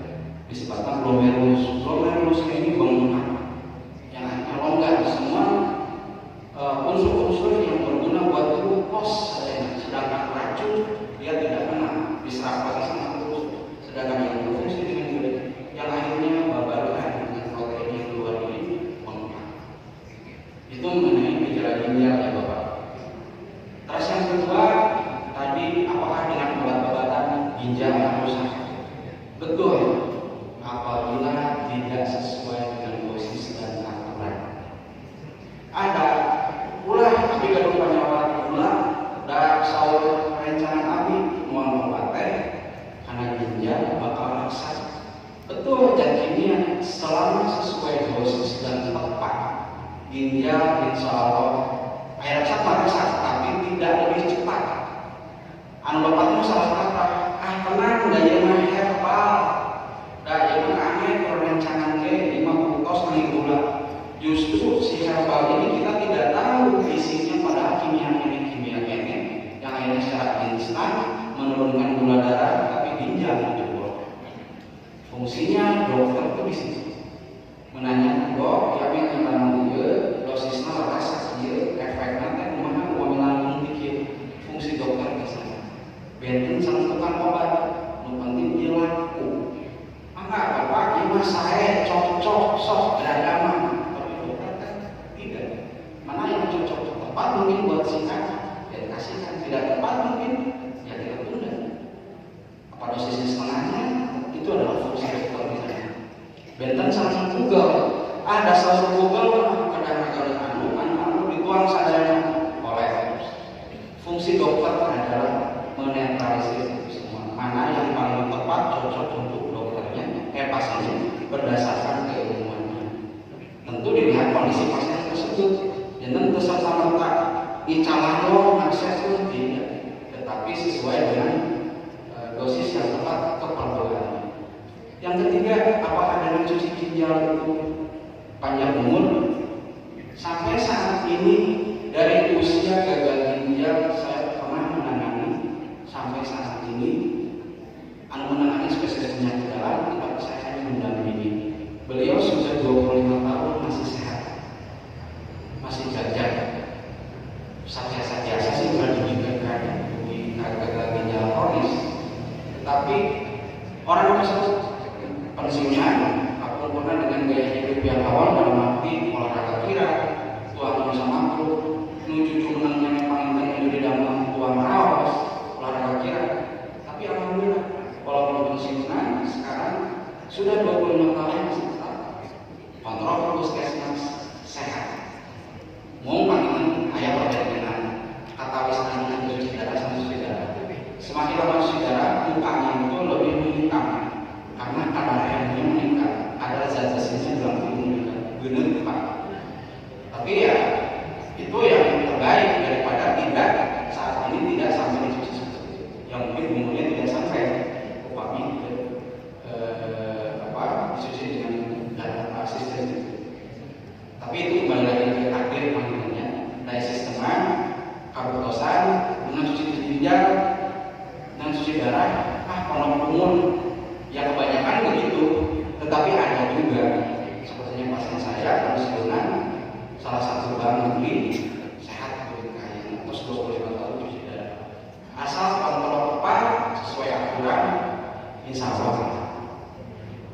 Disebutkan glomerulus. Glomerulus ini bengkak. Yang lainnya longgar. Semua unsur-unsur yang berguna buat glukos, sedangkan racun dia tidak kena diserap lagi sama terus. Sedangkan yang berfungsi dengan kulit, yang akhirnya babadohan dengan protein yang keluar ini bengkak. Itu mengenai gejala ginjal ya Bapak. Terus yang kedua tadi, apakah dengan obat-obatan ginjal yang rusak? Betul, apabila tidak sesuai dengan dosis dan aturan. Ada ulah tapi kalau penyawat ulah dan sahur rencana kami mau obatnya karena ginjal bakal rusak. Betul, janjinya selama sesuai dosis dan tepat ginjal insya Allah air rusak tapi tidak lebih cepat. Anu bapakmu salah kata, tenang daya mah herbal, daya mah aneh perencanaan ke 50 kos nih gula. Justru si herbal ini kita tidak tahu isinya pada kimia ini yang akhirnya secara instan menurunkan gula darah tapi ginjal jebol. Fungsinya dokter itu di sini menanyakan kok yang kita dia dosisnya rasa dia efeknya teh kumaha uang dikit. Fungsi dokter di sana benten menentukan obat, yang penting dia laku. Enggak Bapak, ini mah saya cocok sok beragama. Tidak. Mana yang cocok tepat mungkin buat singkat ya dikasihkan, tidak tepat mungkin ya kita tunda. Apa dosisnya setengahnya itu adalah fungsi dokter di sana. Benten sama Google, ada salah Google kadang-kadang anu tuang sadayana oleh. Fungsi dokter adalah menetralisir semua mana yang paling tepat cocok untuk dokternya, pasiennya berdasarkan keilmuannya. Tentu dilihat kondisi pasien tersebut. Jangan serta-merta icalah lo akses itu tidak, tetapi sesuai dengan dosis yang tepat keperluannya. Yang ketiga, apakah dengan cuci ginjal itu panjang umur? Sampai saat ini dari usia gagal ginjal saya pernah menangani sampai saat ini, menangani spesialis penyakit dalam, tapi saya hanya mendampingi. Beliau sudah 25 tahun masih sehat, masih gagah. Saja sih berdirikan di gagal ginjal kronis, tetapi orang tersebut pensiunan, aku pernah dengan gaya hidup yang awal dalam arti olahraga kira, tuang bisa mampu, menuju menangnya paling penting di dalam tuang rawas, olahraga kira. Tapi alhamdulillah, walaupun pensiunan sekarang sudah 25 tahun masih tetap kontrol puskesmas sehat. Mau panggil ayah perbedaan kata wisata dengan cuci darah sama cuci darah. Semakin lama cuci darah, mukanya itu lebih menghitam karena kadar airnya meningkat, ada zat besinya dalam tubuh meningkat, benar Pak. Tapi ya itu yang terbaik daripada tidak saat ini tidak sampai dicuci seperti itu. Yang mungkin umurnya tidak sampai upami dicuci dengan darah asisten. Tapi itu kembali lagi ke takdir panggilannya dari sistem kabutosan dengan cuci ginjal dengan cuci darah kalau umur yang kebanyakan begitu, tetapi ada juga sepertinya pasien saya pensiunan salah satu bank negeri sehat kulit kaya terus 25 tahun cuci darah asal kontrol tepat sesuai aturan insya Allah.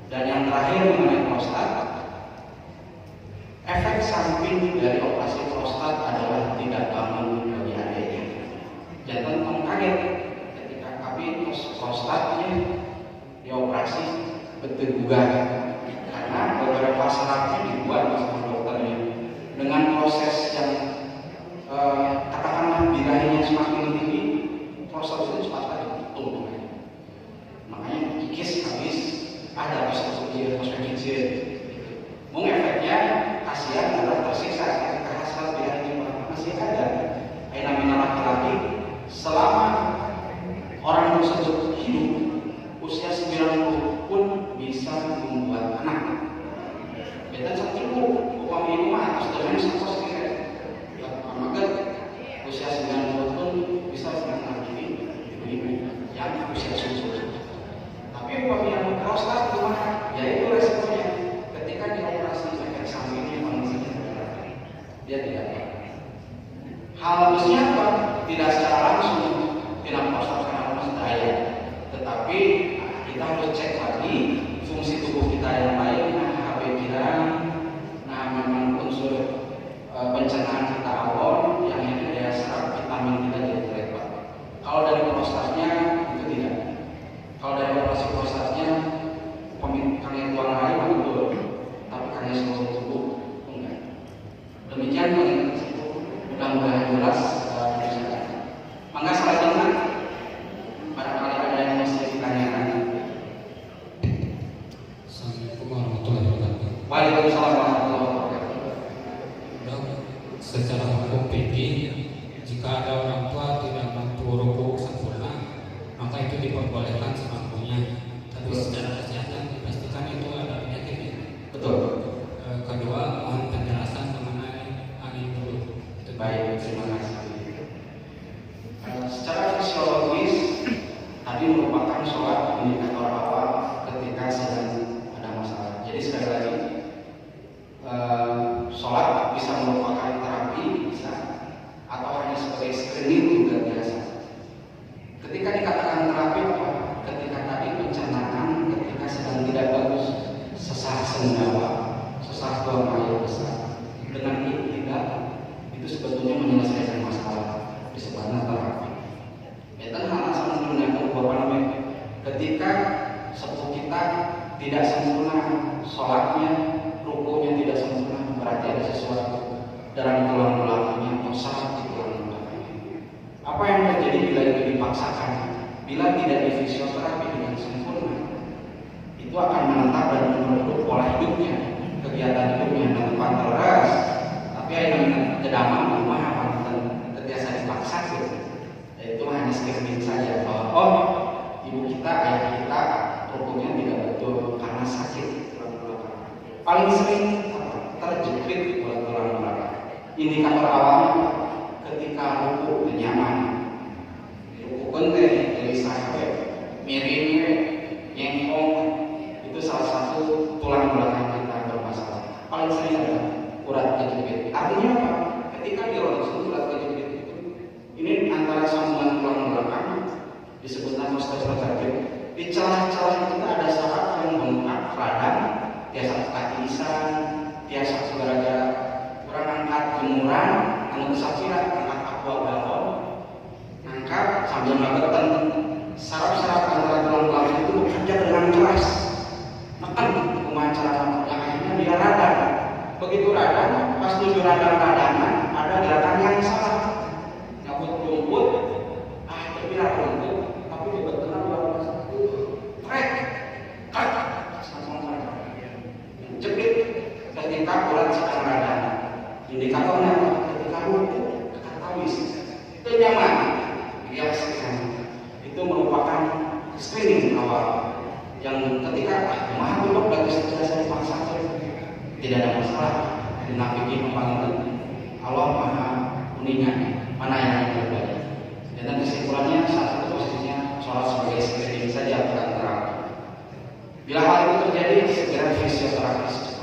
Dan yang terakhir mengenai prostat, efek samping dari operasi prostat adalah tidak bangun bagi adanya. Jangan kaget ketika kami prostatnya dioperasi betul juga karena beberapa syaratnya dibuat sama dokternya dengan proses yang katakanlah birahinya semakin tinggi, prostat itu cepat sekali tumbuh. Makanya kikis habis ada proses kecil. Mungkin efeknya kasihan adalah tersiksa ketika hasil birahinya masih ada. Namanya laki-laki selama orang tersebut hidup usia 90 pun bisa membuat anak. Beda satu upami rumah atau dengan satu maka usia 90 pun bisa menangani ibu-ibu yang usia susu. Tapi upami yang prostat rumah, yaitu resikonya ketika dioperasi efek sampingnya paling dia tidak ada. Hal mestinya apa? Tidak secara langsung tidak prostat karena masih daya, tetapi kita harus cek lagi fungsi tubuh kita yang lain, HB kita, memang unsur pencernaan kita awal, yang ini daya serap vitamin kita jadi terlibat. Kalau dari prostatnya itu tidak. Kalau dari operasi prostatnya pemikiran tuang lain betul, tapi karena seluruh tubuh enggak. Demikian paling tersebut mudah-mudahan jelas. Mangga selanjutnya barangkali ada yang masih ditanyakan. Assalamualaikum warahmatullahi wabarakatuh. Waalaikumsalam warahmatullahi wabarakatuh. Dok, secara hukum fikih, jika ada orang tua tidak mampu rukuk sempurna, maka itu diperbolehkan semampunya. Tapi secara kesehatan dipastikan itu ada penyakitnya. Betul. Kedua, mohon penjelasan mengenai hal itu. Baik, terima kasih. Secara fisiologis tadi merupakan sholat indikator awal ketika sedang ada masalah. Jadi sekali lagi sholat bisa merupakan terapi bisa atau hanya sebagai screening juga biasa. Ketika dikatakan terapi apa? Ketika tadi pencernaan ketika sedang tidak bagus, sesak sendawa, sesak buang air besar, dengan tidak itu sebetulnya menyelesaikan masalah disebutnya terapi. hanya screening saja bahwa oh ibu kita, ayah kita rukunnya tidak betul karena sakit tulang belakang. Paling sering terjepit oleh tulang belakang. Indikator awalnya ketika ruku nyaman, ruku teh dari saya miring, nyengkong, itu salah satu tulang belakang kita bermasalah. Paling sering adalah urat kejepit. Artinya apa? Ketika di ronsen urat kejepit itu, ini antara sambungan tulang belakang disebut osteoartritis. Di celah-celah kita ada saraf yang bengkak, radang, tiasa katisan, tiasa gara-gara kurang angkat jemuran, anu kesakiran, angkat aqua galon, angkat sambil ngabetan. Saraf-saraf antara tulang belakang itu bekerja dengan keras, mekan pemacaran yang akhirnya dia radang. Begitu radang, pas tujuh radangan ada gerakan yang salah, nyabut rumput, terpilah rumput, tapi kebetulan luar satu trek, kat, jepit ketika urat sedang radang. Indikatornya ketika rumput katawis itu nyaman, dia itu merupakan screening awal yang ketika maha duduk bagi saya dipaksa tidak ada masalah. Nabi membangun Allah maha kuningan mana yang terbaik. Dan kesimpulannya saat itu posisinya sholat sebagai screening saja bukan terang. Bila hal itu terjadi segera fisioterapis.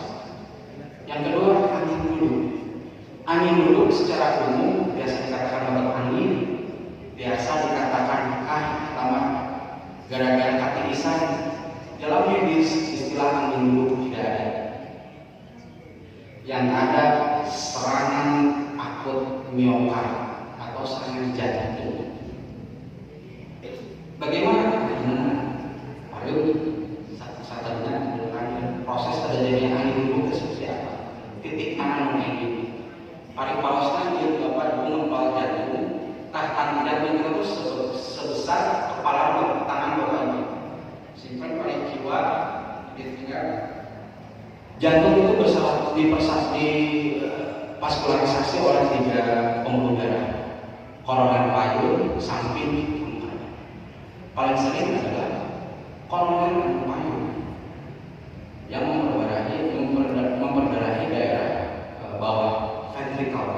Yang kedua angin dulu. Angin dulu secara umum biasa dikatakan obat angin, biasa dikatakan lama gara-gara kaki lisan. Dalam medis istilah angin dulu tidak ada. Yang ada serangan akut miokard atau serangan jantung. Bagaimana? Ayo satu-satunya proses terjadinya angin dulu seperti apa? Titik mana angin? Pari-parosnya dia dapat mengepal jantung. Tahan jantung itu sebesar kepala tangan bawah ini. Simpan paling jiwa ditinggal. Jantung itu divaskularisasi oleh 3 pembuluh darah: koroner payun, samping, kembar. Paling sering adalah koroner payun yang memperdarahi daerah bawah ventrikel.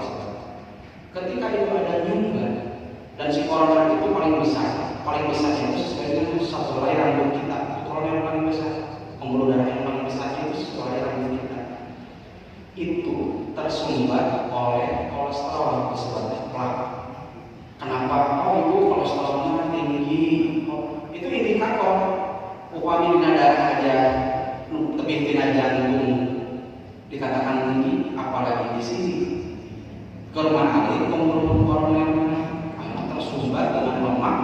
Ketika itu ada nyumbat dan si koroner itu paling besar itu sesuai dengan satu helai rambut kita. Koroner paling besar, pembuluh darah yang paling besar itu sesuai rambut kita. Itu tersumbat oleh kolesterol disebabkan plak. Kenapa? Oh itu kolesterolnya tinggi. Oh, itu indikator. Upami dina darah aja lebih dina jantung dikatakan tinggi, apalagi di sini. Kemana ini pembuluh koroner tersumbat dengan lemak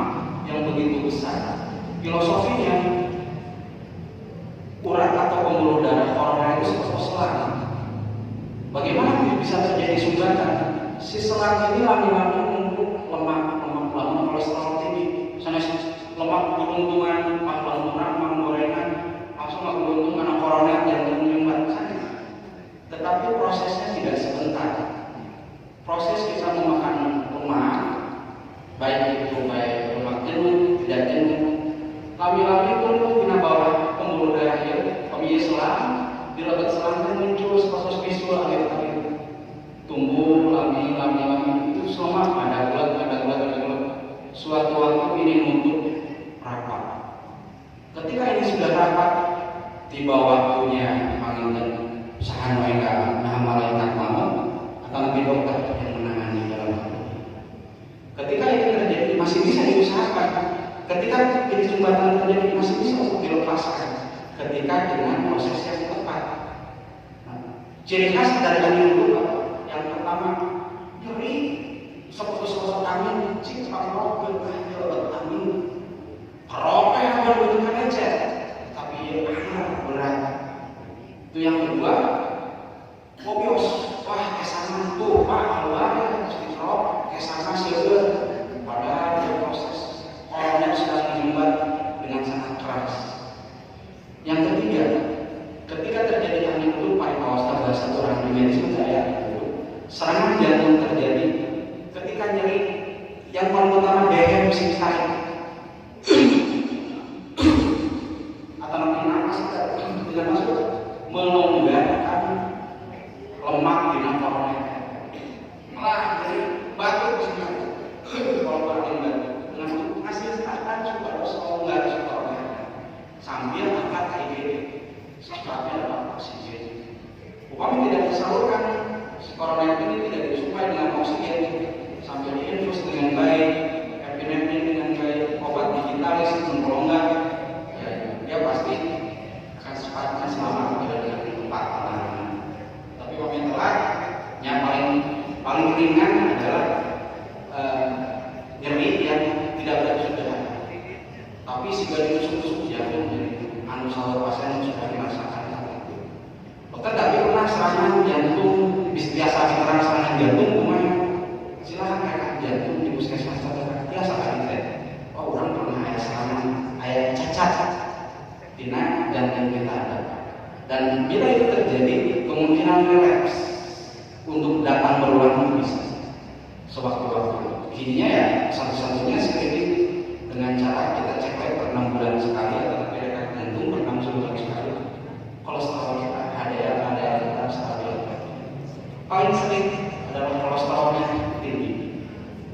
yang begitu besar. Filosofinya urat atau pembuluh darah koroner itu seperti selang. Bagaimana bisa terjadi sumbatan? Si selang ini lami-lami untuk lemak kolesterol tinggi. Misalnya lemak keuntungan, kurang gorengan, langsung keuntungan koroner yang menyumbat saja. Tetapi prosesnya tidak sebentar. Proses kita memakan lemak, baik lemak jenuh, tidak jenuh, lami-lami pun kena bawah pembuluh darah ya, pemilih selang, dilebat selang dan muncul proses visual akhir-akhir tumbuh lami itu selama ada gulat. Suatu waktu ini nuntut rapat. Ketika ini sudah rapat, tiba waktunya panggil usaha mereka, malaikat maut atau lebih dokter yang menangani dalam hal ini. Ketika ini terjadi masih bisa diusahakan. Ketika ini sumbatan terjadi masih bisa untuk dilepaskan. Ketika dengan proses yang tepat. Ciri khas dari angin dulu yang pertama nyeri, sosok angin, cik kalau berkahnya angin, rope yang berbentuk lecet, tapi berat. Itu yang kedua, mobios, wah kesana tuh pak keluar ya harus ditrop, kesana seueur, padahal dia proses koroner sedang menyumbat dengan sangat keras. Yang ketiga, ketika terjadi angin itu paling awas bahasa orang di medis saya serangan jantung terjadi ketika nyeri yang paling utama DM mesti ditarik. Atau namanya napas dengan masuk melonggarkan lemak di koroner. Malah jadi batuk sih kalau pakai batu dengan hasil akan supaya selonggar koroner sambil angkat IGD sebabnya dapat oksigen. Upami tidak tersalurkan koroner ini tidak disuplai dengan oksigen sambil diinfus dengan baik, epinefrin dengan baik, obat digitalis melonggar, ya, dia pasti akan secepatnya selamat dengan tempat penanganan. Tapi upami telat, yang paling ringan adalah nyeri yang tidak berat sudah. Tapi jika ditusuk-tusuk jantung anu sahur pasien sudah dirasakan. Dokter tapi pernah serangan jantung, biasa diterang serangan jantung kemana? Silahkan kakak jantung di puskesmas terdekat. Biasa kan itu. Oh orang pernah ada serangan, ada cacat tina jantung kita ada. Dan bila itu terjadi, kemungkinan relapse untuk datang berulang bisa sewaktu-waktu. Ininya ya satu-satunya screening dengan cara kita cek lab per 6 bulan sekali atau dekat jantung per 6 bulan sekali. Kolesterol kita ada kita stabil. Paling sering adalah kolesterolnya tinggi.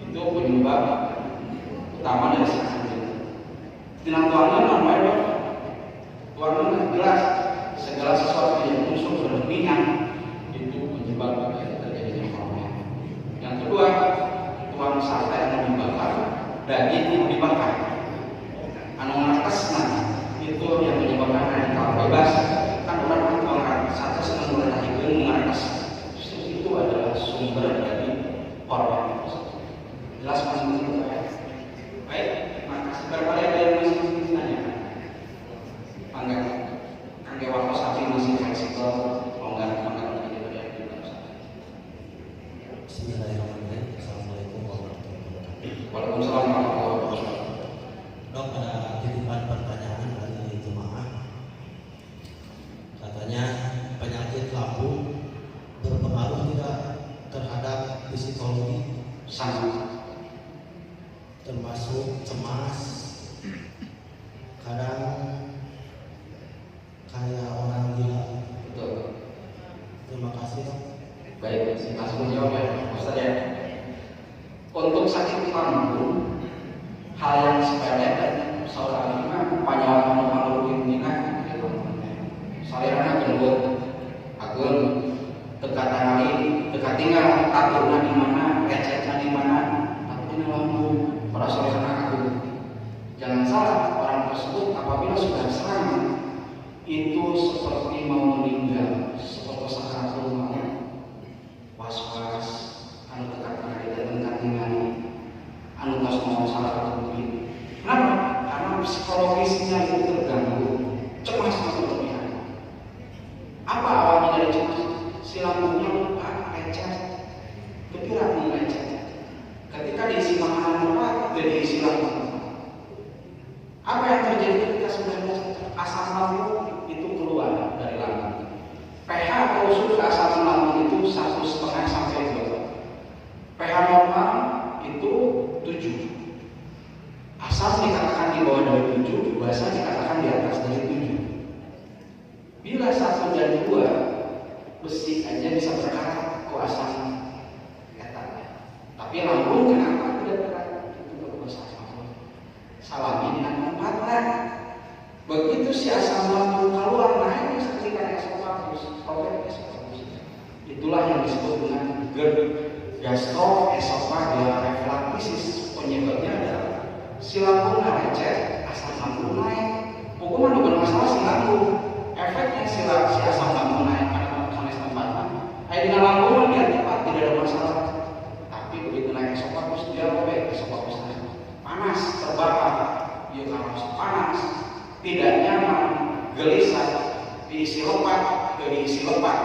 Itu penyebab utama dari serangan jantung. Tina tuangan namanya tuangan gelas segala sesuatu yang unsur berminyak itu penyebab terjadinya koroner. Yang kedua, tuang sate yang dibakar, daging yang dibakar, anu ngartesna itu yang menyebabkan radikal bebas. Kan orang tuang sate senang menghidupkan mengartes, itu adalah sumber dari koroner. Jelas mas itu ya. Baik, terima kasih. Barangkali ada yang masih ditanya. Panggil. Angge waktu sapi masih fleksibel, longgar begini pada kita. Bismillahirrahmanirrahim. Assalamualaikum warahmatullahi wabarakatuh. Waalaikumsalam warahmatullahi wabarakatuh. Dok, ada titipan pertanyaan dari jemaah. Katanya penyakit lambung berpengaruh tidak terhadap psikologi, Sama. termasuk cemas, kadang kayak orang gila. Betul. Terima kasih dok. Baik, langsung menjawab ya, Ustaz ya. Untuk sakit lambung, hal yang sepele dan seorang imam panjang mengalami minat gitu. Salirana gendut, agun, dekat tinggal, taburna di mana, recetnya di mana, taburna lambung, para salirana agun. Jangan salah, orang tersebut apabila sudah serangan itu seperti mau meninggal, seperti sakaratul maut, was-was, anu dekat dengan anu tos mau salah mungkin. Kenapa? Karena psikologisnya itu terganggu, cemas berlebihan. Apa awalnya dari cemas? Si lambungnya lupa, lecet, kepikiran lecet. Ketika diisi makanan lemak, jadi isi lambung. Apa yang terjadi ketika sudah asam lambung itu keluar dari lambung? pH atau usul ke asam lambung itu 1,5 sampai 2. pH normal itu 7. Asam dikatakan di bawah dari 7, basa dikatakan di atas dari 7. Bila 1 dan 2 besi aja bisa berkarat ke asam etannya. Tapi lambung kenapa tidak berkarat? Itu berusaha salami dengan tempatnya. Begitu si asam lambung keluar naik seketika esofagus, robek esofagus. Itulah yang disebut dengan GERD, gastroesophageal reflux. Penyebabnya adalah si lambung lecet, asam lambung naik. Hukuman bukan masalah si lambung. Efeknya si asam lambung naik karena sanes tempatnya. Dengan lambung dia tepat tidak ada masalah. Tapi begitu naik esofagus dia robek esofagusnya. Panas, terbakar, ya kalau panas, tidak nyaman, gelisah, diisi lepat, diisi lepat,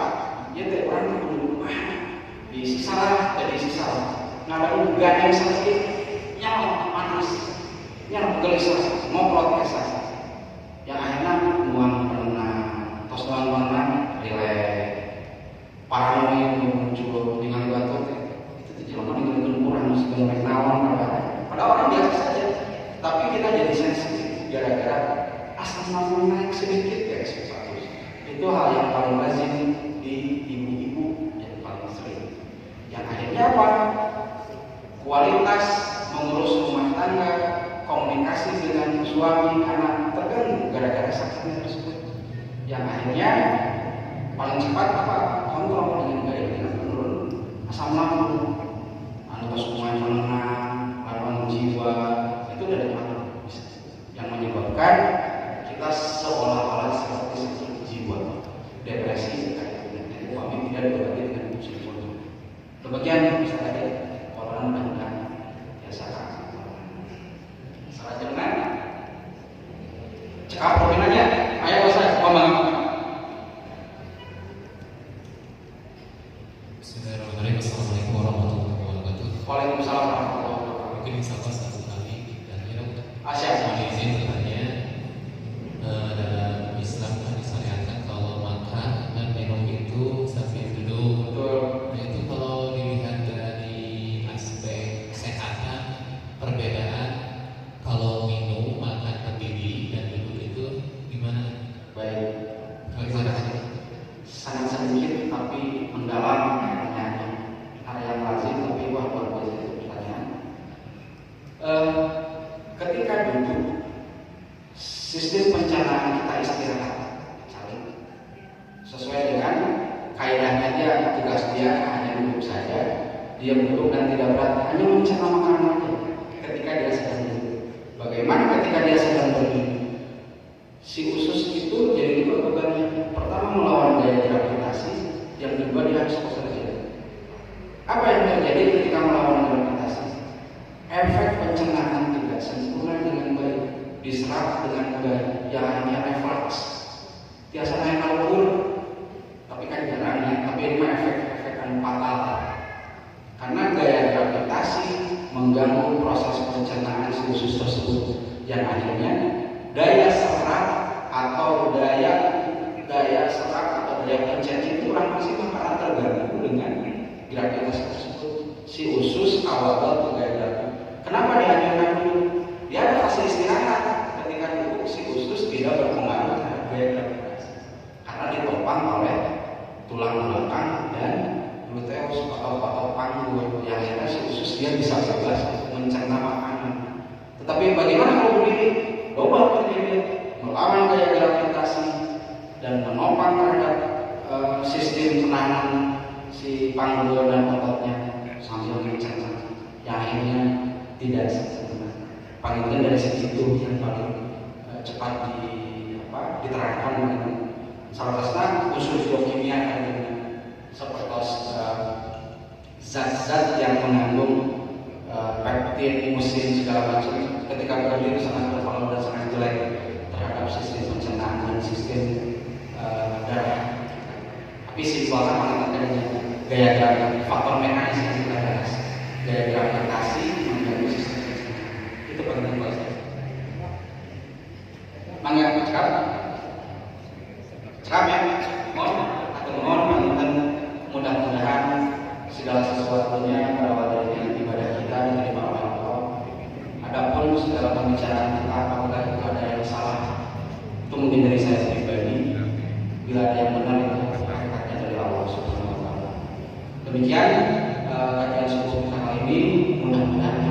ya tidak orang diisi salah, diisi salah, nggak ada yang sakit, nyala, panas, nyala, gelisah, ngoprot biasa, yang akhirnya nuang penenang, tos nuang penenang, rileks, paranoia muncul dengan batuk, itu jelema dengan kurang, segala naon, pada orang biasa saja. sensitif gara-gara asam lambung naik sedikit ya status. Itu hal yang paling lazim di ibu-ibu yang paling sering. Yang akhirnya apa? Kualitas mengurus rumah tangga, komunikasi dengan suami, anak terganggu gara-gara sakitnya tersebut. Yang akhirnya paling cepat apa? Kamu kalau dengan gaya dengan menurun asam lambung, kesumaan menenang, lawan jiwa, itu dari mana? Yang menyebabkan kita seolah-olah seperti sakit jiwa, depresi, kayak kami tidak diobati dengan psikologi. Demikian bisa tadi orang mudah-mudahan biasakan. Salah jangan cekap perminannya. Ayo saya ngomong. Bismillahirrahmanirrahim. Assalamualaikum warahmatullahi wabarakatuh. Waalaikumsalam warahmatullahi wabarakatuh. Mungkin disapa satu kali dan Asyik. mohon izin bertanya, dalam Islam kan disyariatkan kalau makan dan minum itu sambil duduk. Betul. Nah itu kalau dilihat dari aspek kesehatan, perbedaan kalau minum, makan berdiri dan duduk itu gimana? Baik. Terima kasih. Sangat sedikit tapi mendalam pertanyaannya. Hal yang lazim tapi luar biasa itu pertanyaan. Ketika duduk, sistem pencernaan kita istirahat, sesuai dengan kaidahnya dia, tugas dia hanya duduk saja, dia duduk dan tidak berat, hanya mencerna makanan saja. Ketika dia sedang duduk, bagaimana ketika dia sedang berdiri? Si usus itu jadi dua bebannya. Pertama melawan gaya gravitasi, yang kedua dia harus bekerja. Apa yang terjadi ketika melawan gravitasi? Efek pencernaan tidak sempurna dengan baik, diserap dengan baik, yang hanya refleks. Biasa naik kalori, tapi kan jarang ya. Tapi ini mah efek-efek yang fatal. Karena gaya gravitasi mengganggu proses pencernaan si usus tersebut, yang akhirnya daya serap atau daya serap atau daya pencernaan itu kurang maksimal karena terganggu dengan gravitasi tersebut. Si usus awal ke gaya gravitasi. Kenapa dianjurkan dulu? Dia ada fase istirahat. Ketika duduk si usus tidak berpengaruh terhadap gaya gravitasi karena ditopang oleh tulang belakang dan gluteus atau otot panggul, yang akhirnya si usus dia bisa bebas mencerna makanan. Tetapi bagaimana kalau berdiri? Coba berdiri melawan gaya gravitasi dan menopang terhadap sistem penahanan si panggul dan ototnya sambil mencerna, yang akhirnya tidak sempurna. Paling dari sisi itu yang paling cepat diterangkan dengan salah satu usus biokimia dengan seperti zat-zat yang mengandung peptid, musin segala macam. Ketika berdiri sangat berpengaruh dan sangat jelek terhadap sistem pencernaan dan sistem darah. Tapi simpelnya mengatakan gaya gravitasi, faktor mekanis yang kita bahas, gaya gravitasi mengganggu sistem pencernaan. Itu penting banget. Mangga cekap ya, mohon dan mudah-mudahan segala sesuatunya berawal dari ibadah kita diterima oleh Allah. Adapun segala pembicaraan kita apabila itu ada yang salah, itu mungkin dari saya pribadi. Bila ada yang benar itu hakikatnya dari Allah Subhanahu wa Ta'ala. Demikian kajian subuh kita kali ini, mudah-mudahan